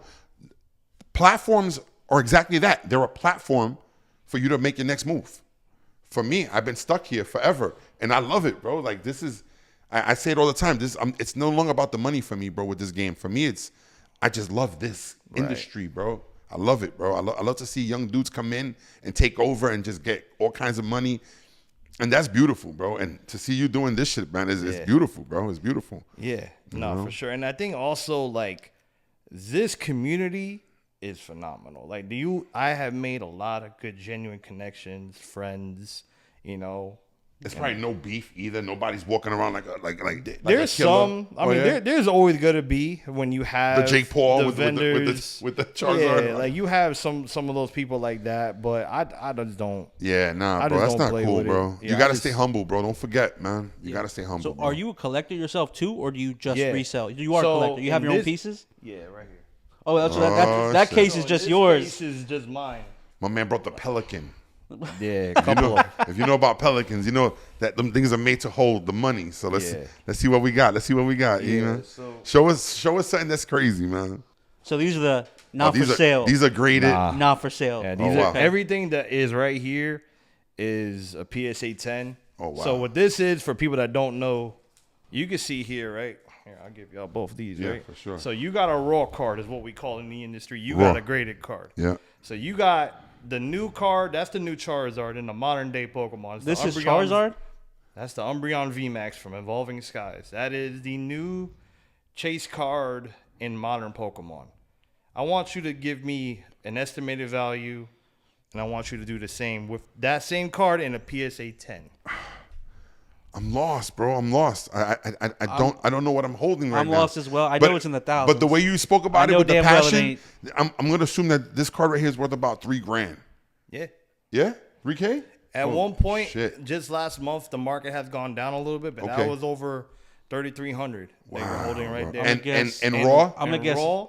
Speaker 2: platforms are exactly that. They're a platform for you to make your next move. For me, I've been stuck here forever, and I love it, bro. Like this is, I say it all the time. It's no longer about the money for me, bro. With this game, for me, I just love this industry, bro. I love it, bro. I love to see young dudes come in and take over and just get all kinds of money. And that's beautiful, bro. And to see you doing this shit, man, is beautiful, bro. It's beautiful.
Speaker 1: Yeah. No, for sure. And I think also like this community is phenomenal. Like I have made a lot of good, genuine connections, friends, you know.
Speaker 2: It's probably no beef either. Nobody's walking around like a
Speaker 1: There's
Speaker 2: killer.
Speaker 1: some. I
Speaker 2: Oh,
Speaker 1: mean,
Speaker 2: yeah?
Speaker 1: there's always gonna be when you have
Speaker 2: The Jake Paul
Speaker 1: the
Speaker 2: with the
Speaker 1: vendors
Speaker 2: Charizard.
Speaker 1: Yeah, like you have some of those people like that, but I just don't.
Speaker 2: Yeah, nah,
Speaker 1: I
Speaker 2: bro.
Speaker 1: just
Speaker 2: That's
Speaker 1: don't
Speaker 2: not
Speaker 1: play
Speaker 2: cool,
Speaker 1: with it.
Speaker 2: bro.
Speaker 1: Yeah,
Speaker 2: You
Speaker 1: I
Speaker 2: gotta
Speaker 1: just-
Speaker 2: stay humble, bro. Don't forget, man. You gotta stay humble.
Speaker 3: So
Speaker 2: bro.
Speaker 3: are you a collector yourself too, or do you just
Speaker 1: Yeah.
Speaker 3: resell? You are
Speaker 1: So,
Speaker 3: a collector. You have
Speaker 1: in
Speaker 3: your own
Speaker 1: this-
Speaker 3: pieces?
Speaker 1: Yeah, right here.
Speaker 3: Oh, that's
Speaker 2: Oh,
Speaker 3: that
Speaker 2: shit.
Speaker 3: case is just
Speaker 1: This
Speaker 3: yours.
Speaker 1: case is just mine.
Speaker 2: My man brought the Pelican.
Speaker 1: Yeah, a
Speaker 2: You
Speaker 1: couple
Speaker 2: know,
Speaker 1: of.
Speaker 2: if you know about Pelicans, you know that them things are made to hold the money. So let's see what we got. Let's see what we got. you
Speaker 1: Yeah,
Speaker 2: know?
Speaker 1: so-
Speaker 2: Show us something that's crazy, man.
Speaker 3: So these are the not
Speaker 2: these
Speaker 3: for sale.
Speaker 2: These are graded.
Speaker 1: Nah.
Speaker 3: Not for sale.
Speaker 1: Yeah, these
Speaker 2: Oh,
Speaker 1: are
Speaker 2: wow.
Speaker 1: everything that is right here is a PSA 10.
Speaker 2: Oh, wow.
Speaker 1: So what this is, for people that don't know, you can see here, right? Here, I'll give y'all both these,
Speaker 2: Yeah,
Speaker 1: right?
Speaker 2: for sure.
Speaker 1: So you got a raw card is what we call in the industry. You
Speaker 2: Raw.
Speaker 1: got a graded card.
Speaker 2: Yeah.
Speaker 1: So you got the new card. That's the new Charizard in the modern day Pokemon. It's
Speaker 3: This
Speaker 1: the
Speaker 3: is
Speaker 1: Umbreon-
Speaker 3: Charizard.
Speaker 1: That's the Umbreon VMAX from Evolving Skies. That is the new chase card in modern Pokemon. I want you to give me an estimated value, and I want you to do the same with that same card in a PSA 10.
Speaker 2: I'm lost, bro. I'm lost. I don't know what I'm holding right now.
Speaker 3: I'm lost as well. I know it's in the thousands.
Speaker 2: But the way you spoke about
Speaker 3: I
Speaker 2: it
Speaker 3: know
Speaker 2: with the
Speaker 3: damn well it
Speaker 2: passion,
Speaker 3: ain't.
Speaker 2: I'm gonna assume that this card right here is worth about $3,000.
Speaker 1: Yeah.
Speaker 2: Yeah, $3K.
Speaker 1: At
Speaker 2: Oh,
Speaker 1: one point,
Speaker 2: shit.
Speaker 1: just last month, the market has gone down a little bit, but
Speaker 2: Okay.
Speaker 1: that was over 3,300. They were holding right there.
Speaker 2: And
Speaker 3: guess-
Speaker 2: and raw.
Speaker 3: I'm gonna
Speaker 1: And
Speaker 3: guess
Speaker 1: raw,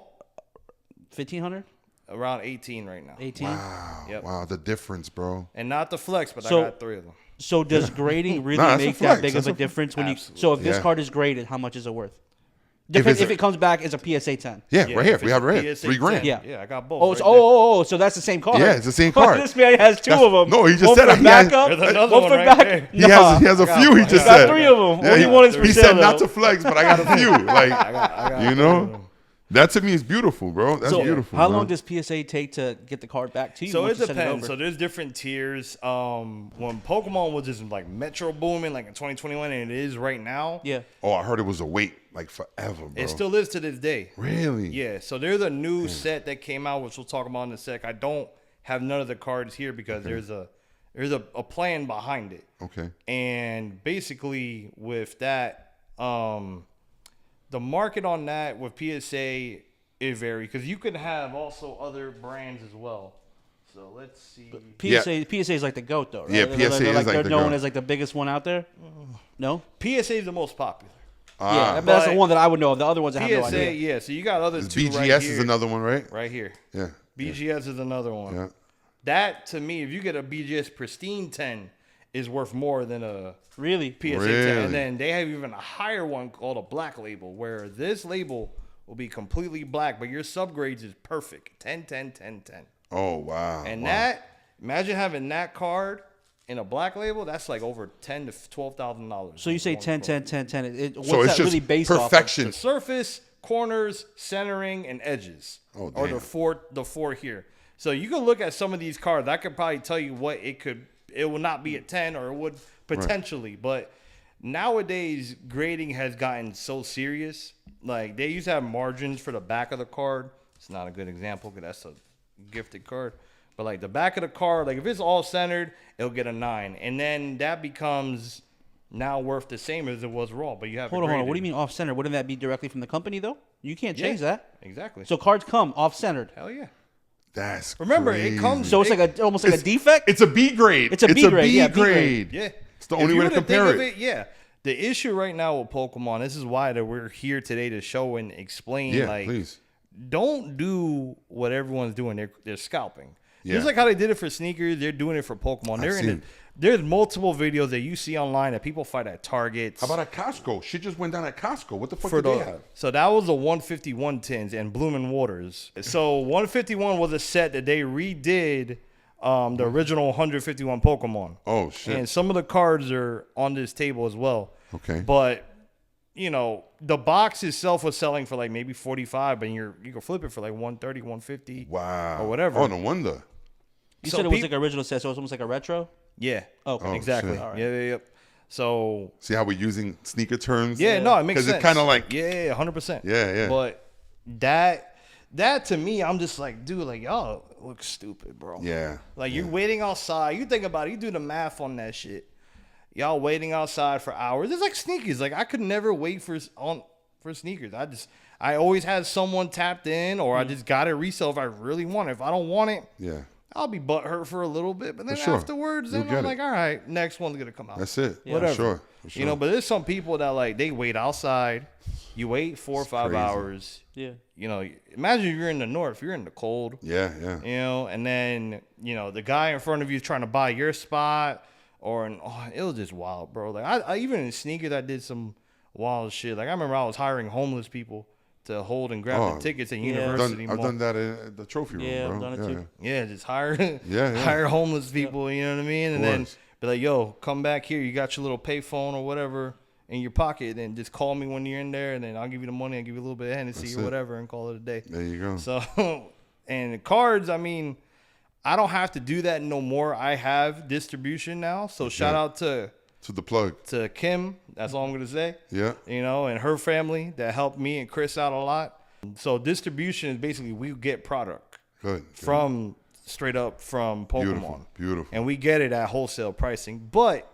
Speaker 3: 1,500,
Speaker 1: around 18 right now.
Speaker 3: 18.
Speaker 2: Wow,
Speaker 1: Yep.
Speaker 2: wow, the difference, bro.
Speaker 1: And not the flex, but
Speaker 3: So-
Speaker 1: I got 3 of them.
Speaker 3: So does grading really
Speaker 2: that's a
Speaker 3: make
Speaker 2: flex.
Speaker 3: that big
Speaker 2: That's
Speaker 3: of a
Speaker 2: a-
Speaker 3: difference when you?
Speaker 1: Absolutely.
Speaker 3: So if this
Speaker 2: Yeah.
Speaker 3: card is graded, how much is it worth?
Speaker 2: If
Speaker 3: Depends
Speaker 2: it's
Speaker 3: if it comes back as a PSA 10.
Speaker 2: Yeah,
Speaker 1: Yeah,
Speaker 2: right here.
Speaker 1: if
Speaker 2: We
Speaker 1: it's
Speaker 2: have it right
Speaker 1: a
Speaker 2: here.
Speaker 1: PSA
Speaker 2: $3,000.
Speaker 1: 10,
Speaker 3: Yeah.
Speaker 1: Yeah, I got both.
Speaker 3: Oh,
Speaker 1: right
Speaker 3: so,
Speaker 1: there.
Speaker 3: so that's the same card.
Speaker 2: Yeah, it's the same card.
Speaker 3: This man has 2 of them.
Speaker 2: No, he just
Speaker 3: one
Speaker 2: said
Speaker 3: for
Speaker 2: it. He has-
Speaker 3: backup,
Speaker 1: There's another
Speaker 3: one
Speaker 1: one
Speaker 3: for
Speaker 1: right
Speaker 3: back.
Speaker 1: there.
Speaker 2: He has a
Speaker 1: got
Speaker 2: few.
Speaker 1: one.
Speaker 2: He
Speaker 1: I
Speaker 2: just
Speaker 1: got
Speaker 2: said.
Speaker 3: 3 of them. Only one is for
Speaker 2: He
Speaker 3: sale,
Speaker 2: said not
Speaker 3: though.
Speaker 2: to flex, but I got a few. Like
Speaker 1: I got
Speaker 2: you
Speaker 1: 3 of
Speaker 2: know,
Speaker 1: them.
Speaker 2: that to me is beautiful, bro. That's
Speaker 3: So
Speaker 2: beautiful.
Speaker 3: how
Speaker 2: man.
Speaker 3: long does PSA take to get the card back to you?
Speaker 1: So
Speaker 3: once
Speaker 1: it
Speaker 3: you send
Speaker 1: depends.
Speaker 3: over?
Speaker 1: So there's different tiers. When Pokemon was just like metro booming, like in 2021, and it is right now.
Speaker 3: Yeah.
Speaker 2: Oh, I heard it was a wait like forever, bro.
Speaker 1: It still is to this day.
Speaker 2: Really?
Speaker 1: Yeah. So there's a new set that came out, which we'll talk about in a sec. I don't have none of the cards here because there's a plan behind it.
Speaker 2: Okay.
Speaker 1: And basically with that, the market on that with PSA it varies because you can have also other brands as well. So let's see.
Speaker 3: PSA is like the GOAT though, right?
Speaker 2: Yeah,
Speaker 3: They're
Speaker 2: PSA is like
Speaker 3: they're
Speaker 2: the
Speaker 3: known
Speaker 2: GOAT.
Speaker 3: as like the biggest one out there. No.
Speaker 1: PSA is the most popular.
Speaker 3: Yeah, that's the
Speaker 1: But
Speaker 3: one that I would know of. The other ones I have no
Speaker 1: PSA,
Speaker 3: idea.
Speaker 1: yeah. So you got others too
Speaker 2: BGS
Speaker 1: right
Speaker 2: is
Speaker 1: here.
Speaker 2: another one, right?
Speaker 1: Right here.
Speaker 2: Yeah.
Speaker 1: BGS is another one.
Speaker 2: Yeah.
Speaker 1: That to me, if you get a BGS Pristine 10, is worth more than a
Speaker 3: Really?
Speaker 1: PSA 10.
Speaker 2: Really?
Speaker 1: And then they have even a higher one called a black label, where this label will be completely black, but your subgrades is perfect. 10, 10, 10, 10.
Speaker 2: Oh wow.
Speaker 1: And
Speaker 2: wow.
Speaker 1: that, imagine having that card in a black label, that's like over $10,000 to $12,000.
Speaker 3: So you say
Speaker 1: One
Speaker 3: 10,
Speaker 1: card.
Speaker 3: 10, 10, 10. What's
Speaker 2: So it's
Speaker 3: that
Speaker 2: just
Speaker 3: really based off of?
Speaker 2: perfection.
Speaker 1: The surface, corners, centering, and edges.
Speaker 2: Oh,
Speaker 1: or
Speaker 2: damn.
Speaker 1: the four here. So you can look at some of these cards. I could probably tell you what it will not be at 10 or it would potentially. But nowadays, grading has gotten so serious. Like, they used to have margins for the back of the card. It's not a good example because that's a gifted card. But, like, the back of the card, like, if it's all centered, it'll get a 9. And then that becomes now worth the same as it was raw. But you have
Speaker 3: Hold on. What do you mean off center? Wouldn't that be directly from the company though? You can't change that.
Speaker 1: Exactly.
Speaker 3: So cards come off centered.
Speaker 1: Hell yeah.
Speaker 2: That's
Speaker 1: Remember,
Speaker 2: crazy.
Speaker 1: it comes.
Speaker 3: So it's like almost like a defect.
Speaker 2: It's a B grade.
Speaker 3: It's a B grade, yeah, B grade.
Speaker 2: grade.
Speaker 1: Yeah.
Speaker 2: It's the
Speaker 1: If
Speaker 2: only
Speaker 1: you
Speaker 2: way to
Speaker 1: were think
Speaker 2: compare
Speaker 1: of
Speaker 2: it.
Speaker 1: Yeah. The issue right now with Pokemon, this is why that we're here today to show and explain.
Speaker 2: Yeah,
Speaker 1: like,
Speaker 2: please.
Speaker 1: don't do what everyone's doing. They're scalping.
Speaker 2: Yeah.
Speaker 1: Just like how they did it for sneakers, they're doing it for Pokemon. There's multiple videos that you see online that people fight at Targets.
Speaker 2: How about at Costco? Shit just went down at Costco. What the fuck
Speaker 1: for
Speaker 2: did they have?
Speaker 1: so that was the 151 tins and Bloomin' Waters. So 151 was a set that they redid the original 151 Pokemon.
Speaker 2: Oh shit.
Speaker 1: And some of the cards are on this table as well.
Speaker 2: Okay.
Speaker 1: But you know, the box itself was selling for like maybe 45, but you can flip it for like 130, 150.
Speaker 2: Wow.
Speaker 1: Or whatever.
Speaker 2: Oh, no wonder.
Speaker 3: You
Speaker 1: So
Speaker 3: said it was
Speaker 1: peop-
Speaker 3: like an original set, so it's almost like a retro.
Speaker 1: Yeah.
Speaker 3: Okay.
Speaker 2: Oh,
Speaker 1: exactly.
Speaker 2: shit.
Speaker 3: All right.
Speaker 1: Yeah. So
Speaker 2: See how we're using sneaker terms?
Speaker 1: yeah, no, it makes sense.
Speaker 2: Because it's kind of like,
Speaker 1: yeah, 100%.
Speaker 2: Yeah.
Speaker 1: But that to me, I'm just like, dude, like y'all look stupid, bro.
Speaker 2: yeah.
Speaker 1: Like you're waiting outside. You think about it. You do the math on that shit. Y'all waiting outside for hours. It's like sneakers. Like I could never wait for sneakers. I always had someone tapped in, or I just got it resell if I really want it. If I don't want it,
Speaker 2: Yeah.
Speaker 1: I'll be butthurt for a little bit. But then
Speaker 2: For sure.
Speaker 1: afterwards,
Speaker 2: You'll
Speaker 1: then
Speaker 2: get
Speaker 1: I'm
Speaker 2: it.
Speaker 1: like, all right, next one's gonna come out.
Speaker 2: That's it.
Speaker 1: Whatever.
Speaker 2: For sure. For sure.
Speaker 1: You know, but there's some people that like they wait outside. You wait 4 or 5
Speaker 2: crazy.
Speaker 1: hours.
Speaker 3: Yeah.
Speaker 1: You know, imagine if you're in the north, you're in the cold.
Speaker 2: Yeah.
Speaker 1: You know, and then you know the guy in front of you is trying to buy your spot, it was just wild, bro. Like I even in sneakers, I did some wild shit. Like I remember I was hiring homeless people to hold and grab the tickets at University
Speaker 2: I've
Speaker 1: Mall.
Speaker 2: done that at the trophy room,
Speaker 3: Yeah,
Speaker 2: bro.
Speaker 3: I've done it too.
Speaker 1: Yeah, just hire
Speaker 2: Yeah.
Speaker 1: hire homeless people. You know what I mean? And then be like, yo, come back here. You got your little payphone or whatever in your pocket, and just call me when you're in there, and then I'll give you the money. I'll give you a little bit of Hennessy or whatever, and call it a day.
Speaker 2: There you go.
Speaker 1: So, and cards, I mean, I don't have to do that no more. I have distribution now. So shout out to
Speaker 2: the plug.
Speaker 1: To Kim. That's all I'm going to say.
Speaker 2: Yeah.
Speaker 1: You know, and her family that helped me and Chris out a lot. So distribution is basically we get product from straight up from Pokemon.
Speaker 2: Beautiful.
Speaker 1: And we get it at wholesale pricing. But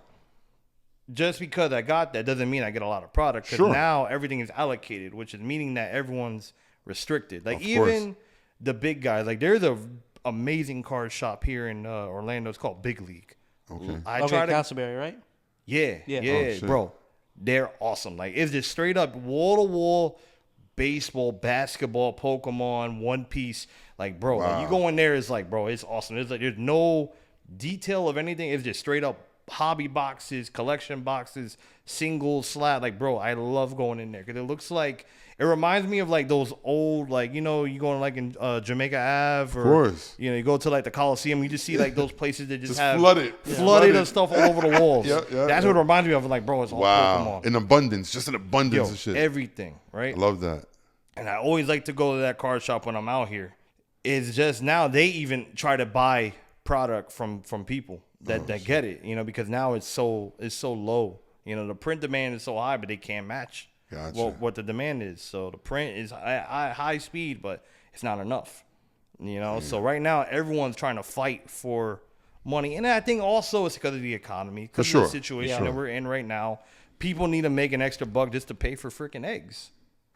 Speaker 1: just because I got that doesn't mean I get a lot of product. Because now everything is allocated, which is meaning that everyone's restricted. Like even the big guys, like there's a amazing card shop here in Orlando. It's called Big League.
Speaker 2: Okay.
Speaker 3: Castleberry, right?
Speaker 1: Yeah,
Speaker 2: Oh,
Speaker 1: bro. They're awesome. Like it's just straight up wall to wall baseball, basketball, Pokemon, One Piece. Like, bro, like, you go in there, it's like, bro, it's awesome. It's like there's no detail of anything. It's just straight up hobby boxes, collection boxes, single slab. Like, bro, I love going in there because it looks like it reminds me of like those old, like, you know, you going like in Jamaica Ave, or you know, you go to like the Coliseum, you just see like those places that just have flooded of stuff all over the walls. That's what it reminds me of. Like, bro, it's all Pokemon
Speaker 2: in abundance, just an abundance of shit.
Speaker 1: Everything, right?
Speaker 2: I love that.
Speaker 1: And I always like to go to that card shop when I'm out here. It's just now they even try to buy product from people that get it, you know, because now it's so low. You know, the print demand is so high, but they can't match what the demand is. So the print is high speed, but it's not enough. You know, so right now everyone's trying to fight for money, and I think also it's because of the economy, because of the situation that we're in right now. People need to make an extra buck just to pay for freaking eggs.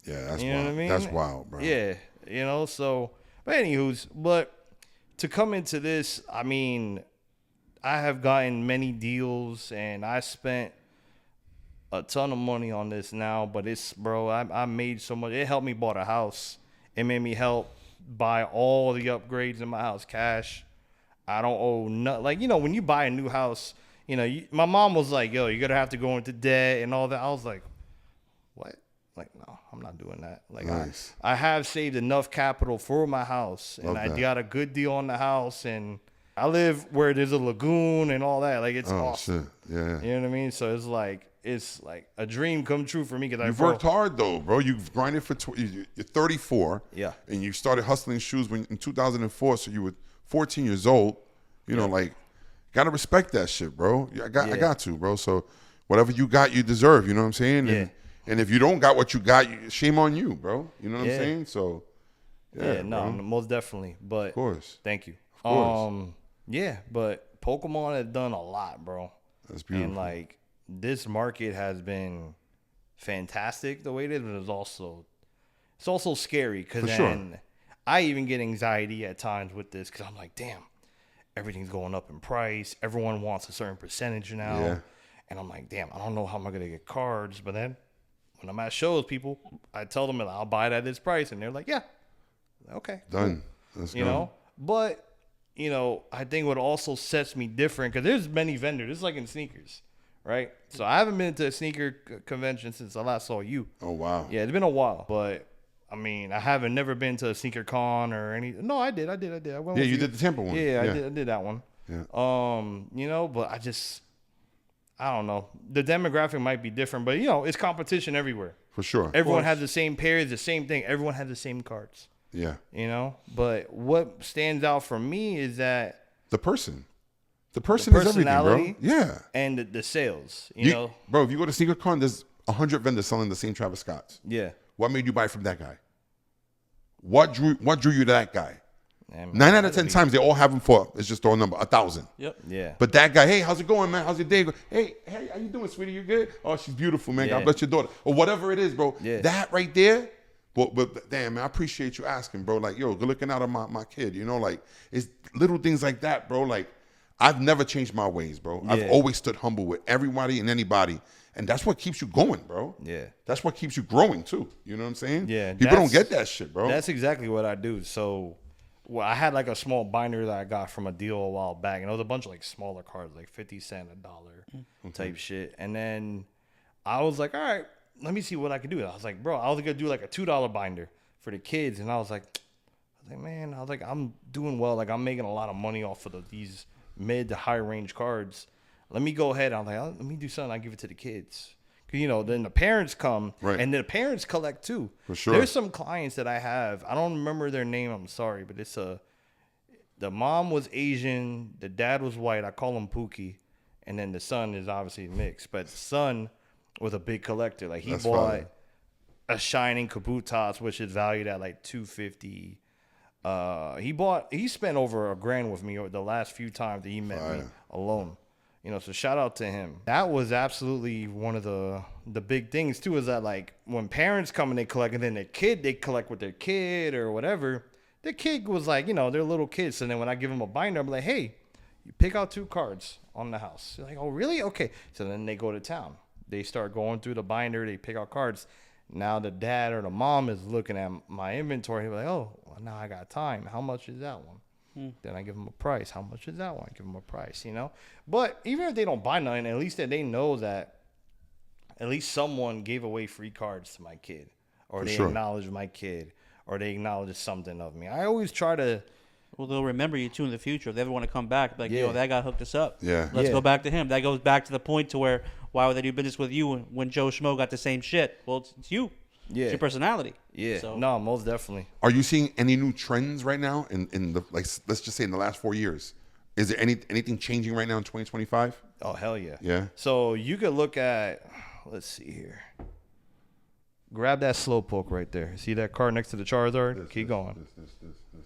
Speaker 2: Yeah, that's
Speaker 1: you know
Speaker 2: wild.
Speaker 1: What I mean?
Speaker 2: That's wild, bro.
Speaker 1: Yeah, you know. So, but anywho's, but to come into this, I mean, I have gotten many deals, and I spent a ton of money on this now. But it's, bro, I made so much. It helped me bought a house. It made me help buy all the upgrades in my house cash. I don't owe nothing. Like, you know, when you buy a new house, you know, my mom was like, yo, you're gonna have to go into debt and all that. I was like, what? Like, no, I'm not doing that. Like, I have saved enough capital for my house, and I got a good deal on the house, and I live where there's a lagoon and all that. Like, it's awesome.
Speaker 2: Shit. Yeah.
Speaker 1: You know what I mean? So it's like a dream come true for me. Cause
Speaker 2: you've worked hard though, bro. You've grinded for you're 34.
Speaker 1: Yeah.
Speaker 2: And you started hustling shoes in 2004, so you were 14 years old. You know, like, gotta respect that shit, bro. I got to, bro. So whatever you got, you deserve. You know what I'm saying?
Speaker 1: Yeah.
Speaker 2: And if you don't got what you got, shame on you, bro. You know what I'm saying? So,
Speaker 1: no, most definitely. But
Speaker 2: of course,
Speaker 1: thank you.
Speaker 2: Of course.
Speaker 1: Yeah, but Pokemon has done a lot, bro.
Speaker 2: That's beautiful.
Speaker 1: And like this market has been fantastic the way it is, but it's also scary because then I even get anxiety at times with this because I'm like, damn, everything's going up in price. Everyone wants a certain percentage now, and I'm like, damn, I don't know how am I gonna get cards, but then. When I'm at shows, people, I tell them I'll buy it at this price, and they're like, "Yeah, okay,
Speaker 2: done."
Speaker 1: Cool. You know, but you know, I think what also sets me different because there's many vendors. It's like in sneakers, right? So I haven't been to a sneaker convention since I last saw you.
Speaker 2: Oh wow!
Speaker 1: Yeah, it's been a while, but I mean, I haven't never been to a sneaker con or any. No, I did. I went.
Speaker 2: Yeah, you did the Tampa one.
Speaker 1: Yeah, I did that one.
Speaker 2: Yeah.
Speaker 1: You know, but I don't know. The demographic might be different, but, you know, it's competition everywhere.
Speaker 2: For sure.
Speaker 1: Everyone has the same pairs, the same thing. Everyone has the same cards.
Speaker 2: Yeah.
Speaker 1: You know? But what stands out for me is that...
Speaker 2: The person. The person is everything, bro. Yeah.
Speaker 1: And the sales, you know?
Speaker 2: Bro, if you go to SneakerCon, there's 100 vendors selling the same Travis Scotts.
Speaker 1: Yeah.
Speaker 2: What made you buy from that guy? What drew you to that guy?
Speaker 1: Man,
Speaker 2: 9 out of 10 times they all have them for, it's just a number, 1,000.
Speaker 3: Yep.
Speaker 1: Yeah.
Speaker 2: But that guy, hey, how's it going, man? How's your day going? Hey, how you doing, sweetie? You good? Oh, she's beautiful, man. God bless your daughter. Or whatever it is, bro. Yeah. That right there, but damn, man, I appreciate you asking, bro. Like, yo, good looking out of my kid, you know? Like, it's little things like that, bro. Like, I've never changed my ways, bro. Yeah. I've always stood humble with everybody and anybody. And that's what keeps you going, bro.
Speaker 1: Yeah.
Speaker 2: That's what keeps you growing, too. You know what I'm saying?
Speaker 1: Yeah.
Speaker 2: People don't get that shit, bro.
Speaker 1: That's exactly what I do. So... Well, I had like a small binder that I got from a deal a while back, and it was a bunch of like smaller cards, like 50 cents, $1 type shit. And then I was like, all right, let me see what I can do. I was like, bro, I was gonna do like a $2 binder for the kids, and I was like, man, I'm doing well. Like I'm making a lot of money off of these mid to high range cards. let me go ahead. I'm like, oh, let me do something. I give it to the kids. You know, then the parents come,
Speaker 2: Right.
Speaker 1: and then the parents collect too.
Speaker 2: For sure.
Speaker 1: There's some clients that I have. I don't remember their name. I'm sorry, but it's the mom was Asian, the dad was white. I call him Pookie, and then the son is obviously mixed. But the son was a big collector. Like he
Speaker 2: That's
Speaker 1: bought
Speaker 2: fire.
Speaker 1: a Shining Kabutops, which is valued at like $250. He spent over $1,000 with me the last few times that he met me
Speaker 2: Fire.
Speaker 1: alone. You know, so shout out to him. That was absolutely one of the big things too, is that like when parents come and they collect, and then they collect with their kid or whatever. The kid was like, you know, they're little kids. So then when I give them a binder, I'm like, hey, you pick out 2 cards on the house. They're like, oh, really? Okay. So then they go to town. They start going through the binder. They pick out cards. Now the dad or the mom is looking at my inventory. He's like, oh, well, now I got time. How much is that one? Then I give them a price. How much is that one? I give them a price, you know? But even if they don't buy nothing, at least that they know that at least someone gave away free cards to my kid, or
Speaker 2: For
Speaker 1: they
Speaker 2: sure.
Speaker 1: acknowledge my kid, or they acknowledge something of me. I always try to,
Speaker 3: Well, they'll remember you too in the future. If they ever want to come back, like, yo,
Speaker 1: Yeah.
Speaker 3: that guy hooked us up.
Speaker 2: Yeah.
Speaker 3: Let's
Speaker 1: Yeah.
Speaker 3: go back to him. That goes back to the point to where, why would they do business with you when Joe Schmo got the same shit? Well, it's you.
Speaker 1: Yeah.
Speaker 3: It's your personality.
Speaker 1: yeah,
Speaker 3: So,
Speaker 1: no, most definitely.
Speaker 2: Are you seeing any new trends right now in the, like, let's just say in the last 4 years? Is there anything changing right now in 2025?
Speaker 1: Oh, hell yeah.
Speaker 2: Yeah.
Speaker 1: So you could look at, let's see here. Grab that Slowpoke right there. See that card next to the Charizard? Keep going.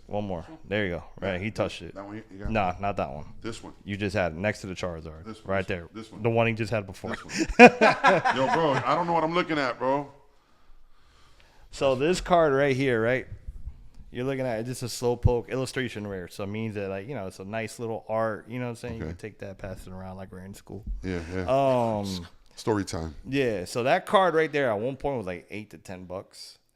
Speaker 1: One more. There you go. Right, he touched it.
Speaker 2: That one you got?
Speaker 1: Nah, not that one.
Speaker 2: This one.
Speaker 1: You just had it next to the Charizard.
Speaker 2: This one,
Speaker 1: Right
Speaker 2: this
Speaker 1: there.
Speaker 2: one, this one.
Speaker 1: The one he just had before.
Speaker 2: This one. Yo, bro, I don't know what I'm looking at, bro.
Speaker 1: So this card right here, right? You're looking at it, just a Slowpoke illustration rare. So it means that, like, you know, it's a nice little art. You know what I'm saying? You
Speaker 2: Okay.
Speaker 1: can take that, pass it around like we're in school.
Speaker 2: Yeah, yeah.
Speaker 1: Um,
Speaker 2: Story time.
Speaker 1: yeah. So that card right there at one point was like $8 to $10.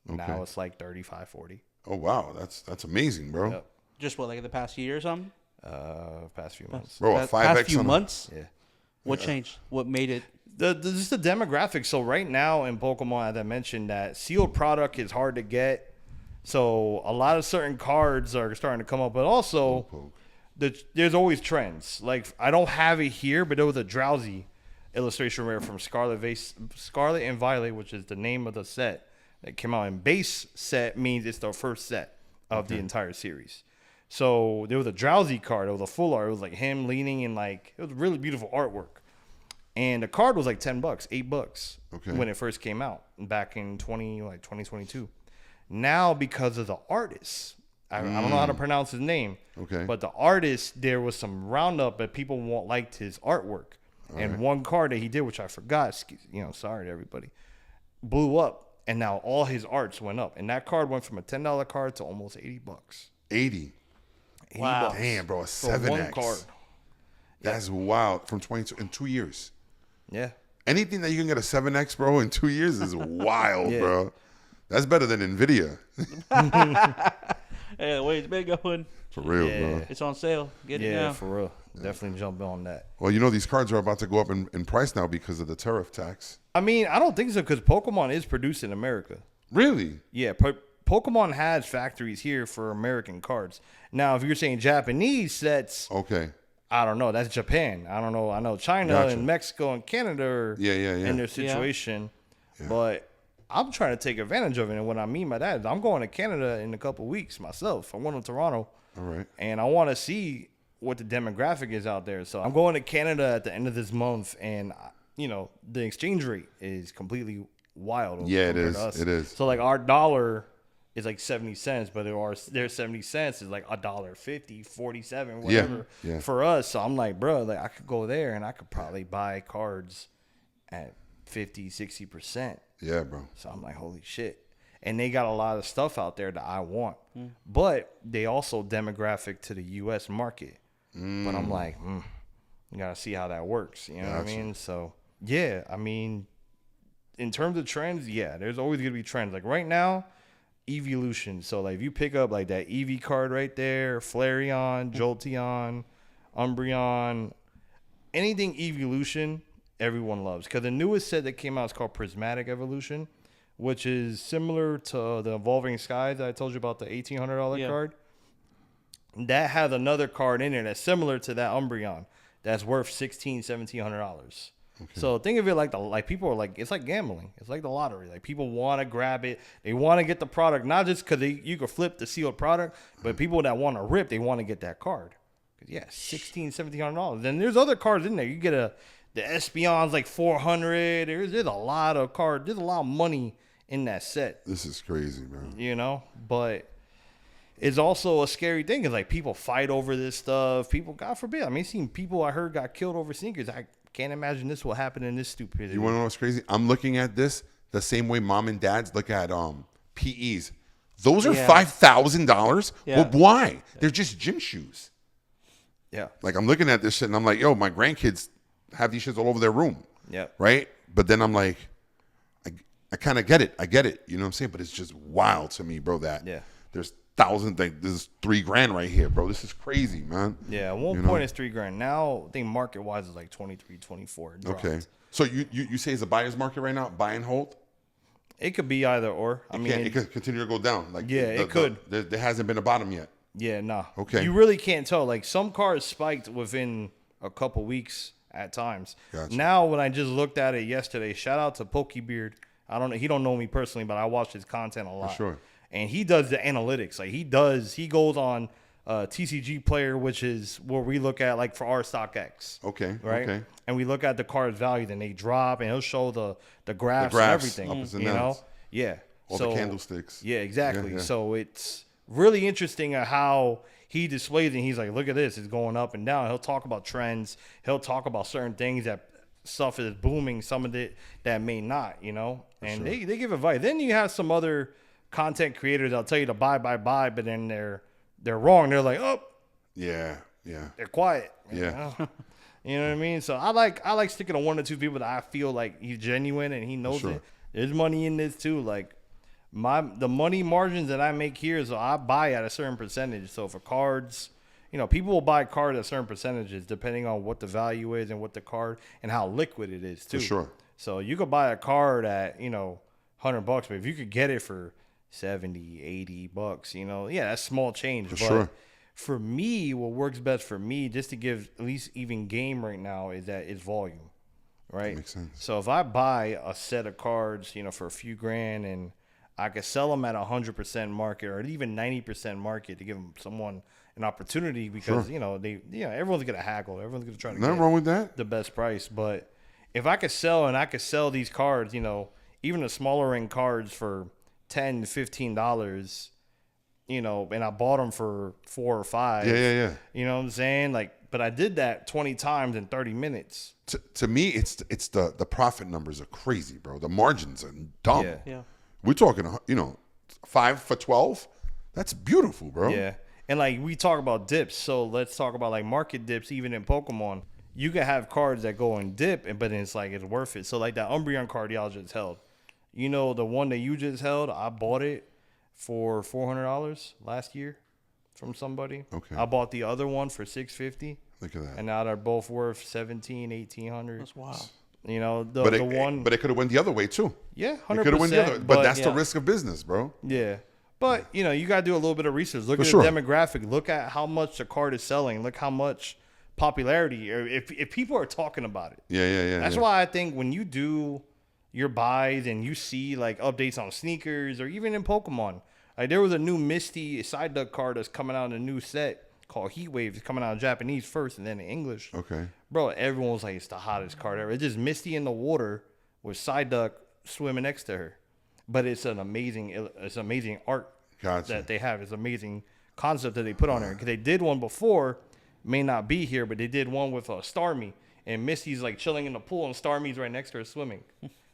Speaker 2: Okay.
Speaker 1: Now it's like 35, 40.
Speaker 2: Oh wow, that's amazing, bro.
Speaker 1: Yep.
Speaker 3: just what, like in the past year or something?
Speaker 1: Past few months.
Speaker 2: Bro, a
Speaker 3: Past
Speaker 2: 5x
Speaker 3: few
Speaker 2: on
Speaker 3: months?
Speaker 1: Yeah.
Speaker 3: What changed? What made it?
Speaker 1: Just the demographics. So right now in Pokemon, as I mentioned, that sealed product is hard to get. So a lot of certain cards are starting to come up, but also there's always trends. Like I don't have it here, but there was a Drowsy illustration rare from Scarlet and Violet, which is the name of the set that came out. And base set means it's the first set of the entire series. So there was a Drowsy card. It was a full art. It was like him leaning and like it was really beautiful artwork. And the card was like $10, $8
Speaker 2: Okay.
Speaker 1: when it first came out back in 2022. Now because of the artist, I don't know how to pronounce his name.
Speaker 2: Okay.
Speaker 1: But the artist, there was some roundup, but people liked his artwork. And one card that he did, which I forgot, sorry to everybody, blew up, and now all his arts went up, and that card went from a $10 card to almost $80.
Speaker 2: 80.
Speaker 3: Wow.
Speaker 1: $80
Speaker 2: Damn, bro, a
Speaker 1: for
Speaker 2: 7x.
Speaker 1: one card.
Speaker 2: That's wild. From 22 in 2 years.
Speaker 1: Yeah.
Speaker 2: Anything that you can get a 7x, bro, in 2 years is wild,
Speaker 1: Yeah.
Speaker 2: bro. That's better than Nvidia.
Speaker 3: Hey, the way it's been going,
Speaker 2: For real,
Speaker 1: Yeah.
Speaker 2: bro.
Speaker 3: it's on sale. Get it
Speaker 1: Yeah,
Speaker 3: now.
Speaker 1: for real. Definitely jump on that.
Speaker 2: Well, you know these cards are about to go up in price now because of the tariff tax.
Speaker 1: I mean, I don't think so because Pokemon is produced in America.
Speaker 2: Really?
Speaker 1: Yeah, Pokemon has factories here for American cards. Now, if you're saying Japanese sets,
Speaker 2: Okay.
Speaker 1: I don't know. That's Japan. I don't know. I know China
Speaker 2: Gotcha.
Speaker 1: and Mexico and Canada are
Speaker 2: Yeah.
Speaker 1: in their situation. But I'm trying to take advantage of it. And what I mean by that is I'm going to Canada in a couple weeks myself. I'm going to Toronto.
Speaker 2: All right.
Speaker 1: And I want to see what the demographic is out there. So I'm going to Canada at the end of this month. And, the exchange rate is completely wild.
Speaker 2: Yeah, it
Speaker 1: compared
Speaker 2: is.
Speaker 1: to us.
Speaker 2: It is.
Speaker 1: So, like, our dollar is like 70 cents, but their 70 cents is like $1.50, 47, whatever
Speaker 2: yeah.
Speaker 1: for us. So I'm like, bro, like I could go there and I could probably buy cards at 50, 60%.
Speaker 2: Yeah, bro.
Speaker 1: So I'm like, holy shit. And they got a lot of stuff out there that I want, but they also demographic to the U.S. market. But I'm like, you got to see how that works. You know what I
Speaker 2: Gotcha.
Speaker 1: mean? So, yeah, I mean, in terms of trends, yeah, there's always going to be trends. Like right now, evolution. So like if you pick up like that Eevee card right there, Flareon, Jolteon, Umbreon, anything evolution, everyone loves. Because the newest set that came out is called Prismatic Evolution, which is similar to the Evolving Skies that I told you about, the $1,800
Speaker 3: Yeah.
Speaker 1: card. That has another card in it that's similar to that Umbreon. that's worth $1,600-$1,700. So think of it like people are like, it's like gambling. It's like the lottery. Like people want to grab it. They want to get the product, not just because you could flip the sealed product, but people that want to rip, they want to get that card. Yeah, $1,600-$1,700. Then there's other cards in there. You get the Espion's like $400. There's a lot of cards. There's a lot of money in that set.
Speaker 2: This is crazy, man.
Speaker 1: You know, but it's also a scary thing. It's like people fight over this stuff. People, God forbid. I mean, seen people I heard got killed over sneakers. I can't imagine this will happen in this stupidity.
Speaker 2: You want to know what's crazy? I'm looking at this the same way mom and dads look at PEs. Those are $5,000.
Speaker 3: Yeah.
Speaker 2: But why? They're just gym shoes.
Speaker 1: Yeah.
Speaker 2: Like I'm looking at this shit and I'm like, yo, my grandkids have these shits all over their room.
Speaker 1: Yeah.
Speaker 2: Right? But then I'm like, I kind of get it. I get it. You know what I'm saying? But it's just wild to me, bro, that there's thousands, like there's $3,000 right here, bro. This is crazy, man.
Speaker 1: Yeah, at one point it's $3,000. Now I think market wise is like 23, 24.
Speaker 2: Okay. So you say it's a buyer's market right now? Buy and hold?
Speaker 1: It could be either or. I mean,
Speaker 2: it could continue to go down. Like
Speaker 1: it could.
Speaker 2: There hasn't been a bottom yet.
Speaker 1: Yeah, nah.
Speaker 2: Okay.
Speaker 1: You really can't tell. Like some cars spiked within a couple weeks at times.
Speaker 2: Gotcha.
Speaker 1: Now when I just looked at it yesterday, shout out to Pokebeard. I don't know. He don't know me personally, but I watch his content a lot.
Speaker 2: For sure.
Speaker 1: And he does the analytics. Like he goes on TCG Player, which is where we look at like for our StockX.
Speaker 2: Okay.
Speaker 1: Right.
Speaker 2: Okay.
Speaker 1: And we look at the card's value, then they drop, and he'll show the graphs and everything.
Speaker 2: Ups and
Speaker 1: you know.
Speaker 2: downs.
Speaker 1: Yeah.
Speaker 2: All the candlesticks.
Speaker 1: Yeah, exactly.
Speaker 2: Yeah.
Speaker 1: So it's really interesting at how he displays it. He's like, look at this, it's going up and down. He'll talk about trends. He'll talk about certain things that stuff is booming, some of it that may not, you know. And they give advice. Then you have some other content creators that'll tell you to buy, but then they're wrong. They're like, oh,
Speaker 2: yeah.
Speaker 1: they're quiet.
Speaker 2: Yeah.
Speaker 1: You know what I mean? So I like sticking to one or two people that I feel like he's genuine and he knows it. There's money in this too. Like the money margins that I make here, so I buy at a certain percentage. So for cards, you know, people will buy cards at certain percentages depending on what the value is and what the card and how liquid it is too.
Speaker 2: For sure.
Speaker 1: So you could buy a card at, you know, $100, but if you could get it for $70, $80, you know, yeah, that's small change.
Speaker 2: For
Speaker 1: but
Speaker 2: sure.
Speaker 1: For me, what works best for me, just to give at least even game right now, is that it's volume, right?
Speaker 2: That makes sense.
Speaker 1: So if I buy a set of cards, you know, for a few grand, and I could sell them at 100% market or even 90% market to give someone an opportunity, because you know everyone's gonna haggle, everyone's gonna try to
Speaker 2: Nothing
Speaker 1: get
Speaker 2: wrong with that.
Speaker 1: the best price. But if I could sell these cards, you know, even the smaller end cards for $10 to $15. You know, and I bought them for $4 or $5.
Speaker 2: Yeah.
Speaker 1: You know what I'm saying? Like, but I did that 20 times in 30 minutes.
Speaker 2: To me, it's the profit numbers are crazy, bro. The margins are dumb.
Speaker 1: Yeah.
Speaker 2: We're talking, you know, 5 for 12. That's beautiful, bro.
Speaker 1: Yeah. And like we talk about dips, so let's talk about like market dips. Even in Pokemon, you can have cards that go and dip, but then it's like it's worth it. So like that Umbreon card y'all just held, you know, the one that you just held, I bought it for $400 last year from somebody.
Speaker 2: Okay.
Speaker 1: I bought the other one for $650.
Speaker 2: Look at that.
Speaker 1: And now they're both worth $1,700-$1,800.
Speaker 3: That's wild.
Speaker 1: You know,
Speaker 2: But it could have went the other way too.
Speaker 1: Yeah, 100%.
Speaker 2: It could have went the other. But that's
Speaker 1: yeah.
Speaker 2: the risk of business, bro.
Speaker 1: Yeah. But, you know, you got to do a little bit of research. Look
Speaker 2: For
Speaker 1: at
Speaker 2: sure.
Speaker 1: the demographic. Look at how much the card is selling. Look how much popularity, or if people are talking about it.
Speaker 2: Yeah.
Speaker 1: That's why I think when you do your buys and you see like updates on sneakers or even in Pokemon, like there was a new Misty side duck card that's coming out in a new set called Heat Wave. It's coming out in Japanese first and then in English.
Speaker 2: Okay.
Speaker 1: Bro, everyone was like, it's the hottest card ever. It's just Misty in the water with side duck swimming next to her. But it's amazing art
Speaker 2: Gotcha.
Speaker 1: that they have. It's amazing concept that they put on there. Because they did one before, may not be here, but they did one with Starmie. And Misty's like chilling in the pool and Starmie's right next to her swimming.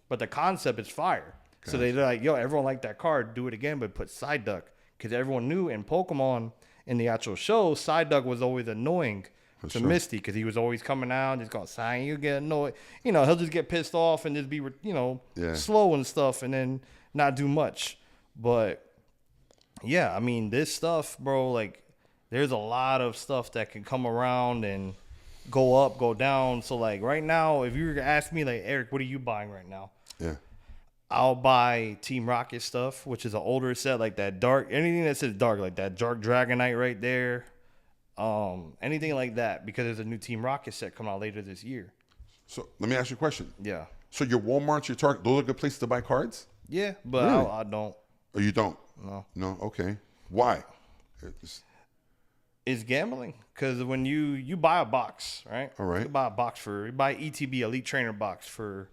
Speaker 1: But the concept is fire.
Speaker 2: Gotcha.
Speaker 1: So they're like, yo, everyone liked that card. Do it again, but put Psyduck. Because everyone knew in Pokemon, in the actual show, Psyduck was always annoying to Misty. Because he was always coming out and just going, Psy, you get annoyed. You know, he'll just get pissed off and just be, you know, slow and stuff and then not do much. But, yeah, I mean, this stuff, bro, like, there's a lot of stuff that can come around and go up, go down. So, like, right now, if you were to ask me, like, Eric, what are you buying right now?
Speaker 2: Yeah.
Speaker 1: I'll buy Team Rocket stuff, which is an older set, like that dark, anything that says dark, like that dark Dragonite right there. anything like that, because there's a new Team Rocket set coming out later this year.
Speaker 2: So let me ask you a question.
Speaker 1: Yeah.
Speaker 2: So your Walmart, your Target, those are good places to buy cards?
Speaker 1: Yeah, but
Speaker 2: Really?
Speaker 1: I don't.
Speaker 2: Or you don't?
Speaker 1: No.
Speaker 2: No? Okay. Why?
Speaker 1: It's gambling, because when you buy a box, right?
Speaker 2: All right.
Speaker 1: You buy a box you buy ETB Elite Trainer box for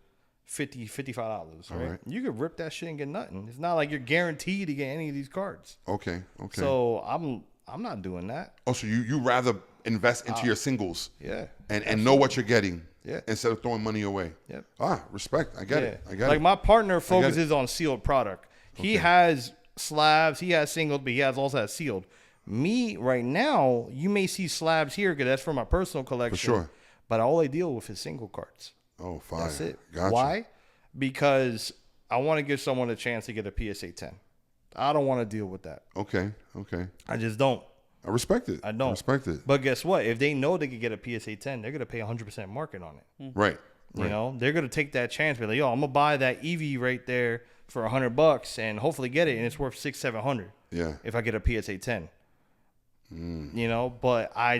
Speaker 1: $55, right?
Speaker 2: right.
Speaker 1: You could rip that shit and get nothing. It's not like you're guaranteed to get any of these cards.
Speaker 2: Okay. Okay.
Speaker 1: So I'm not doing that.
Speaker 2: Oh, so you rather invest into your singles
Speaker 1: Yeah.
Speaker 2: and know what you're getting
Speaker 1: Yeah.
Speaker 2: instead of throwing money away.
Speaker 1: Yep.
Speaker 2: Respect. I get it. I get
Speaker 1: Like
Speaker 2: it.
Speaker 1: my partner focuses on sealed product. He has slabs, he has singled, but he also has sealed. Me right now, you may see slabs here because that's for my personal collection.
Speaker 2: For sure.
Speaker 1: But all I deal with is single cards.
Speaker 2: Oh, fine.
Speaker 1: That's it.
Speaker 2: Gotcha.
Speaker 1: Why? Because I want to give someone a chance to get a PSA 10. I don't want to deal with that.
Speaker 2: Okay. Okay.
Speaker 1: I just don't.
Speaker 2: I respect it.
Speaker 1: I don't.
Speaker 2: Respect it.
Speaker 1: But guess what? If they know they could get a PSA 10, they're going to pay 100% market on it.
Speaker 2: Right.
Speaker 1: You know, they're going to take that chance. Be like, yo, I'm going to buy that EV right there for $100 and hopefully get it. And it's worth $600-700.
Speaker 2: Yeah.
Speaker 1: If I get a PSA 10. You know, but I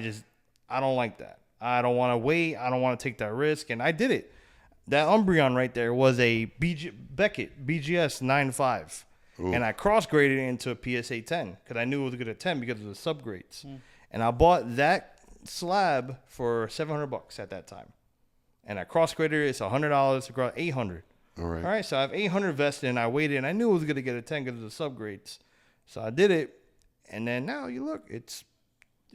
Speaker 1: don't like that. I don't want to wait. I don't want to take that risk. And I did it. That Umbreon right there was a Beckett BGS 9.5. And I cross-graded it into a PSA 10 because I knew it was good at 10 because of the subgrades. And I bought that slab for $700 at that time. And I cross-graded it. It's $100 across $800.
Speaker 2: All right.
Speaker 1: All right, so I have $800 vested, and I waited, and I knew it was going to get a 10 because of the subgrades. So I did it. And then now you look, it's,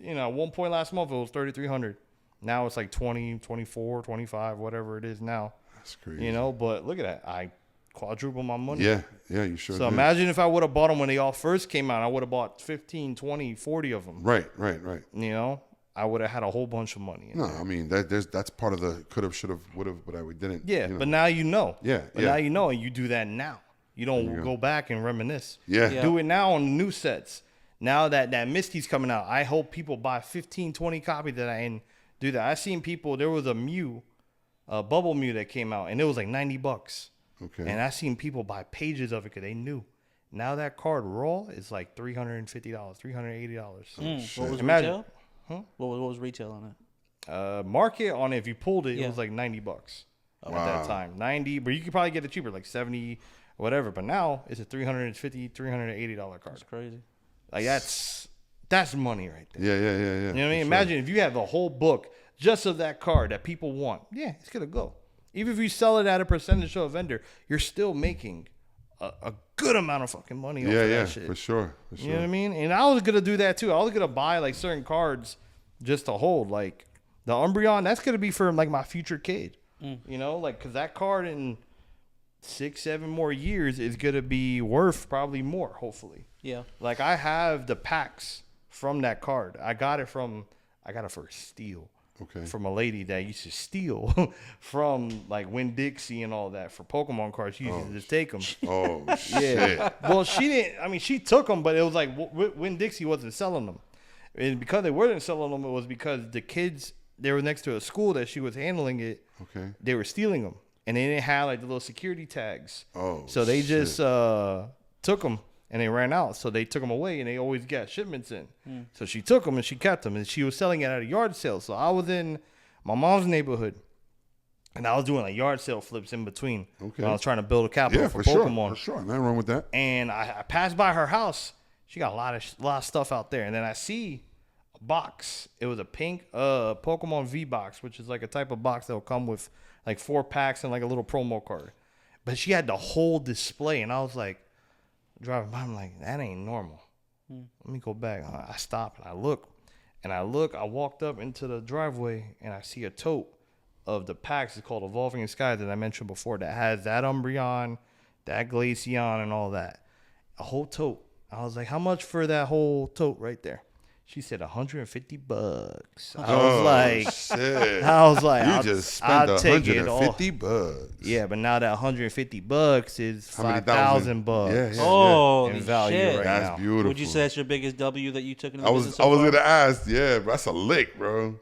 Speaker 1: at one point last month, it was $3,300. Now it's like 20, 24, 25, whatever it is now.
Speaker 2: That's crazy.
Speaker 1: But look at that. I quadrupled my money.
Speaker 2: Yeah. Yeah, you sure
Speaker 1: So
Speaker 2: did.
Speaker 1: imagine if I would have bought them when they all first came out. I would have bought 15, 20, 40 of them.
Speaker 2: Right.
Speaker 1: I would have had a whole bunch of money.
Speaker 2: No, I mean, that's part of the could have, should have, would have, but we didn't.
Speaker 1: Yeah, but now you know.
Speaker 2: Yeah,
Speaker 1: But now you know, and you do that now. You don't go back and reminisce.
Speaker 2: Yeah.
Speaker 1: Do it now on the new sets. Now that Misty's coming out, I hope people buy 15, 20 copies that and do that. I seen people, there was a Bubble Mew that came out, and it was like $90.
Speaker 2: Okay.
Speaker 1: And I seen people buy pages of it because they knew. Now that card raw is like $350, $380.
Speaker 3: What was
Speaker 1: Imagine.
Speaker 3: retail? Huh? What was retail on it?
Speaker 1: Market on it, if you pulled it,
Speaker 3: Yeah.
Speaker 1: it was like $90 at
Speaker 2: Wow.
Speaker 1: that time. 90, but you could probably get it cheaper, like 70, whatever. But now it's a $350, $380 card.
Speaker 3: That's crazy.
Speaker 1: Like that's money right there.
Speaker 2: Yeah.
Speaker 1: You know what I mean? Imagine if you have a whole book just of that card that people want. Yeah, it's gonna go. Even if you sell it at a percentage to a vendor, you're still making a good amount of fucking money off of that shit.
Speaker 2: For sure.
Speaker 1: You know what I mean? And I was gonna do that too. I was gonna buy like certain cards just to hold. Like the Umbreon, that's gonna be for like my future kid. You know, like because that card in 6-7 more years is gonna be worth probably more, hopefully.
Speaker 3: Yeah.
Speaker 1: Like I have the packs from that card. I got it for a steal.
Speaker 2: Okay.
Speaker 1: From a lady that used to steal from like Winn Dixie and all that for Pokemon cards. She used to just take them.
Speaker 2: Oh, shit.
Speaker 1: Well, she didn't. I mean, she took them, but it was like Winn Dixie wasn't selling them. And because they weren't selling them, it was because the kids, they were next to a school that she was handling it.
Speaker 2: Okay.
Speaker 1: They were stealing them. And they didn't have like the little security tags.
Speaker 2: Oh,
Speaker 1: so they
Speaker 2: shit.
Speaker 1: just took them and they ran out. So they took them away and they always got shipments in. So she took them and she kept them and she was selling it at a yard sale. So I was in my mom's neighborhood and I was doing like yard sale flips in between.
Speaker 2: Okay.
Speaker 1: When I was trying to build a capital
Speaker 2: Yeah,
Speaker 1: for
Speaker 2: for
Speaker 1: Pokemon.
Speaker 2: sure. For sure. Nothing wrong with that.
Speaker 1: And I passed by her house. She got a lot of stuff out there. And then I see a box. It was a pink Pokemon V box, which is like a type of box that will come with like 4 packs and like a little promo card. But she had the whole display. And I was like, driving by, I'm like, that ain't normal. Let me go back. I stop and I look. I walked up into the driveway and I see a tote of the packs. It's called Evolving Skies that I mentioned before that has that Umbreon, that Glaceon, and all that. A whole tote. I was like, how much for that whole tote right there? She said $150. I was like,
Speaker 2: You
Speaker 1: I'll
Speaker 2: just spent
Speaker 1: I'll take it all.
Speaker 2: $150.
Speaker 1: Yeah, but now that $150 is
Speaker 2: How many thousand?
Speaker 1: $5,000
Speaker 2: Yeah, yeah.
Speaker 3: Holy
Speaker 1: in value
Speaker 3: shit.
Speaker 1: right
Speaker 2: That's
Speaker 1: now.
Speaker 2: beautiful.
Speaker 3: Would you say that's your biggest W that you took in the
Speaker 2: I
Speaker 3: business
Speaker 2: was
Speaker 3: so far?
Speaker 2: gonna ask, yeah, but that's a lick, bro.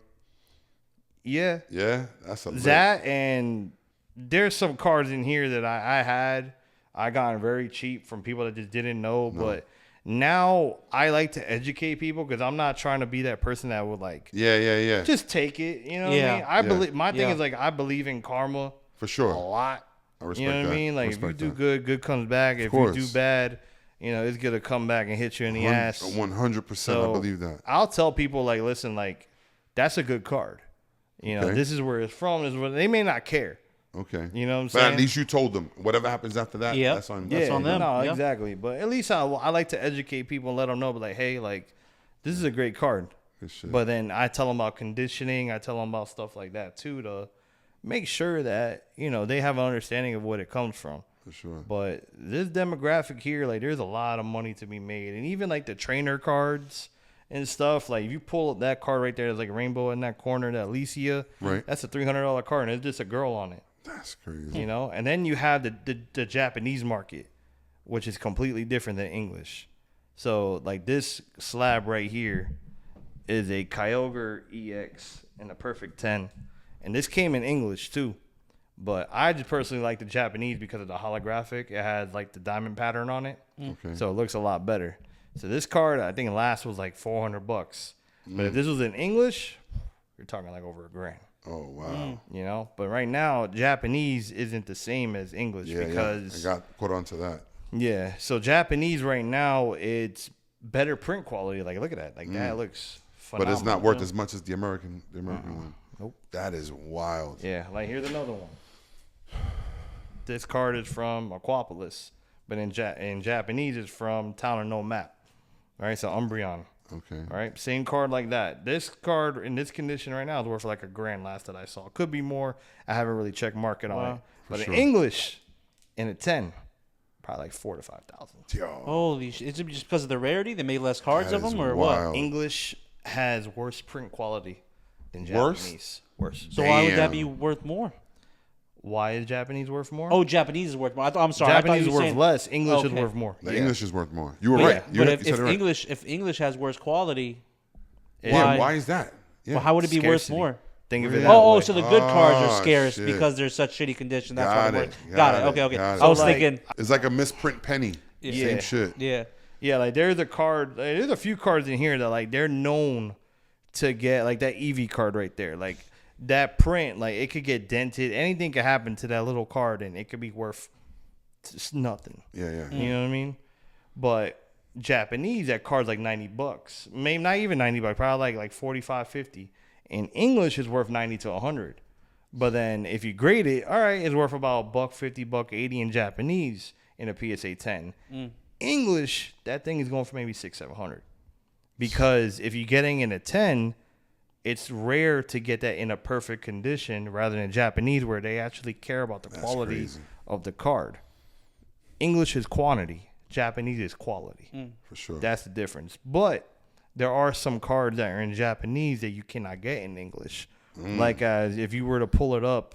Speaker 1: Yeah.
Speaker 2: Yeah, that's a lick.
Speaker 1: That and there's some cards in here that I got very cheap from people that just didn't know, but Now I like to educate people because I'm not trying to be that person that would like
Speaker 2: Yeah.
Speaker 1: just take it. You know what
Speaker 3: Yeah.
Speaker 1: I mean? I
Speaker 2: Yeah.
Speaker 1: believe my thing
Speaker 3: Yeah.
Speaker 1: is like I believe in karma
Speaker 2: For sure.
Speaker 1: a lot.
Speaker 2: I respect
Speaker 1: You know what
Speaker 2: that.
Speaker 1: I mean? Like if you
Speaker 2: Respect
Speaker 1: do
Speaker 2: that.
Speaker 1: good, good comes back. If you
Speaker 2: course.
Speaker 1: do bad, you know, it's gonna come back and hit you in the ass.
Speaker 2: 100%.
Speaker 1: So
Speaker 2: I believe that.
Speaker 1: I'll tell people like, listen, like that's a good card. You know,
Speaker 2: Okay.
Speaker 1: this is where it's from. This is where they may not care.
Speaker 2: Okay.
Speaker 1: You know what I'm
Speaker 2: But
Speaker 1: saying?
Speaker 2: at least you told them. Whatever happens after that,
Speaker 3: Yep.
Speaker 2: that's on
Speaker 3: That's on them.
Speaker 1: No,
Speaker 3: Yeah.
Speaker 1: exactly. But at least I like to educate people and let them know, but like, hey, like this is a great card.
Speaker 2: Good shit.
Speaker 1: But then I tell them about conditioning. I tell them about stuff like that too to make sure that, you know, they have an understanding of what it comes from.
Speaker 2: For sure.
Speaker 1: But this demographic here, like there's a lot of money to be made. And even like the trainer cards and stuff, like if you pull up that card right there, there's like a rainbow in that corner, that Alicia,
Speaker 2: Right.
Speaker 1: that's a $300 card and it's just a girl on it.
Speaker 2: That's crazy.
Speaker 1: You know, and then you have the Japanese market, which is completely different than English. So like this slab right here is a Kyogre EX in a perfect 10, and this came in English too. But I just personally like the Japanese because of the holographic. It has like the diamond pattern on it,
Speaker 2: Okay.
Speaker 1: so it looks a lot better. So this card, I think last was like $400. But if this was in English, you're talking like over $1,000.
Speaker 2: Oh, wow.
Speaker 1: You know, but right now Japanese isn't the same as English because
Speaker 2: I got caught onto that.
Speaker 1: yeah. So Japanese right now it's better print quality. Like look at that, like that looks
Speaker 2: But
Speaker 1: phenomenal.
Speaker 2: it's not worth as much as the American one.
Speaker 1: Nope.
Speaker 2: That is wild.
Speaker 1: Yeah, like here's another one. This card is from Aquapolis, but in Japanese it's from Town of No Map. All right, so Umbreon.
Speaker 2: Okay.
Speaker 1: All right, same card like that. This card in this condition right now is worth like $1,000 last that I saw. Could be more. I haven't really checked market on it. But
Speaker 2: sure.
Speaker 1: in English, in a 10, probably like 4,000 to 5,000.
Speaker 2: Yo.
Speaker 3: Holy shit! Is it just because of the rarity? They made less cards
Speaker 2: That
Speaker 3: of
Speaker 2: is
Speaker 3: them, or
Speaker 2: wild.
Speaker 3: what?
Speaker 1: English has worse print quality than
Speaker 2: Worse?
Speaker 1: Japanese. Worse.
Speaker 3: So why would that
Speaker 2: Damn.
Speaker 3: be worth more?
Speaker 1: Why is Japanese worth more?
Speaker 3: Oh, Japanese is worth more. I'm sorry. I thought
Speaker 1: Japanese
Speaker 3: you
Speaker 1: is
Speaker 3: were
Speaker 1: worth
Speaker 3: saying,
Speaker 1: less. English is
Speaker 3: Okay.
Speaker 1: worth more.
Speaker 2: The
Speaker 1: Yeah.
Speaker 2: English is worth more. You were
Speaker 3: But,
Speaker 2: right. You,
Speaker 3: but
Speaker 2: you
Speaker 3: if
Speaker 2: said it right.
Speaker 3: English has worse quality,
Speaker 2: Yeah,
Speaker 3: why-
Speaker 2: why is that? Yeah.
Speaker 3: well, how would it be
Speaker 1: Scarcity.
Speaker 3: worth more?
Speaker 1: Think of it that
Speaker 3: Oh,
Speaker 1: way.
Speaker 3: so the good cards are
Speaker 2: Oh,
Speaker 3: scarce
Speaker 2: shit.
Speaker 3: because they're such shitty condition. That's
Speaker 2: Got
Speaker 3: why
Speaker 2: it.
Speaker 3: they're got it. Okay.
Speaker 2: Got it.
Speaker 3: I was
Speaker 1: So, like-
Speaker 3: thinking,
Speaker 2: It's like a misprint penny.
Speaker 1: Yeah.
Speaker 2: Same shit.
Speaker 3: yeah.
Speaker 1: Yeah, like there's a card. There's a few cards in here that like they're known to get like that Eevee card right there. Like that print, like it could get dented. Anything could happen to that little card, and it could be worth just nothing.
Speaker 2: Yeah.
Speaker 1: You know what I mean? But Japanese, that card's like $90. Maybe not even $90, probably like 45, 50. In English, it's worth 90 to 100. But then if you grade it, all right, it's worth about $150, $180 in Japanese in a PSA 10. English, that thing is going for maybe 600, 700. Because if you're getting in a 10, it's rare to get that in a perfect condition rather than Japanese where they actually care about the quality
Speaker 2: crazy.
Speaker 1: of the card. English is quantity. Japanese is quality.
Speaker 2: For sure.
Speaker 1: That's the difference. But there are some cards that are in Japanese that you cannot get in English. Like if you were to pull it up,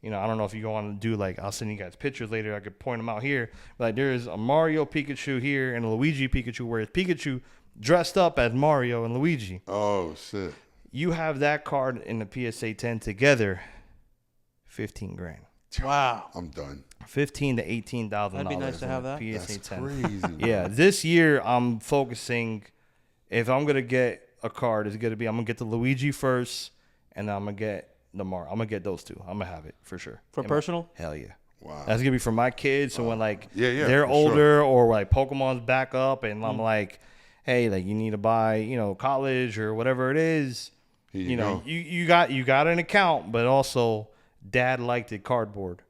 Speaker 1: you know, I don't know if you want to do like, I'll send you guys pictures later. I could point them out here. Like there's a Mario Pikachu here and a Luigi Pikachu, where it's Pikachu dressed up as Mario and Luigi.
Speaker 2: Oh, shit.
Speaker 1: You have that card in the PSA 10 together, 15 grand.
Speaker 3: Wow.
Speaker 2: I'm done.
Speaker 1: 15 to 18,000.
Speaker 3: That'd be nice to have that.
Speaker 1: PSA
Speaker 2: That's
Speaker 1: 10.
Speaker 2: crazy.
Speaker 1: Yeah, this year I'm focusing. If I'm gonna get a card, it's gonna be I'm gonna get the Luigi first, and then I'm gonna get the Mario. I'm gonna get those two. I'm gonna have it for sure.
Speaker 3: For personal?
Speaker 1: Hell yeah.
Speaker 2: Wow.
Speaker 1: That's gonna be for my kids. So when like
Speaker 2: Yeah,
Speaker 1: they're
Speaker 2: for
Speaker 1: older or like Pokemon's back up, and I'm like, hey, like you need to buy, you know, college or whatever it is.
Speaker 2: Here
Speaker 1: You know,
Speaker 2: go.
Speaker 1: you got an account, but also Dad liked it cardboard.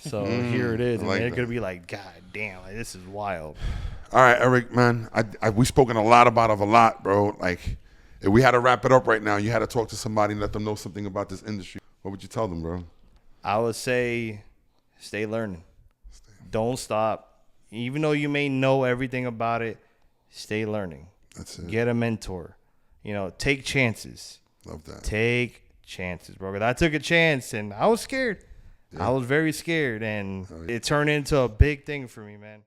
Speaker 1: So here it is,
Speaker 2: I
Speaker 1: and
Speaker 2: like
Speaker 1: they're
Speaker 2: that.
Speaker 1: gonna be like, God damn, like, this is wild.
Speaker 2: All right, Eric, man. We've spoken a lot about a lot, bro. Like, if we had to wrap it up right now, you had to talk to somebody and let them know something about this industry. What would you tell them, bro?
Speaker 1: I would say stay learning. Don't stop. Even though you may know everything about it, stay learning.
Speaker 2: That's it.
Speaker 1: Get a mentor. You know, take chances.
Speaker 2: Love that.
Speaker 1: Take chances, bro. 'Cause I took a chance and I was scared. I was very scared, and it turned into a big thing for me, man.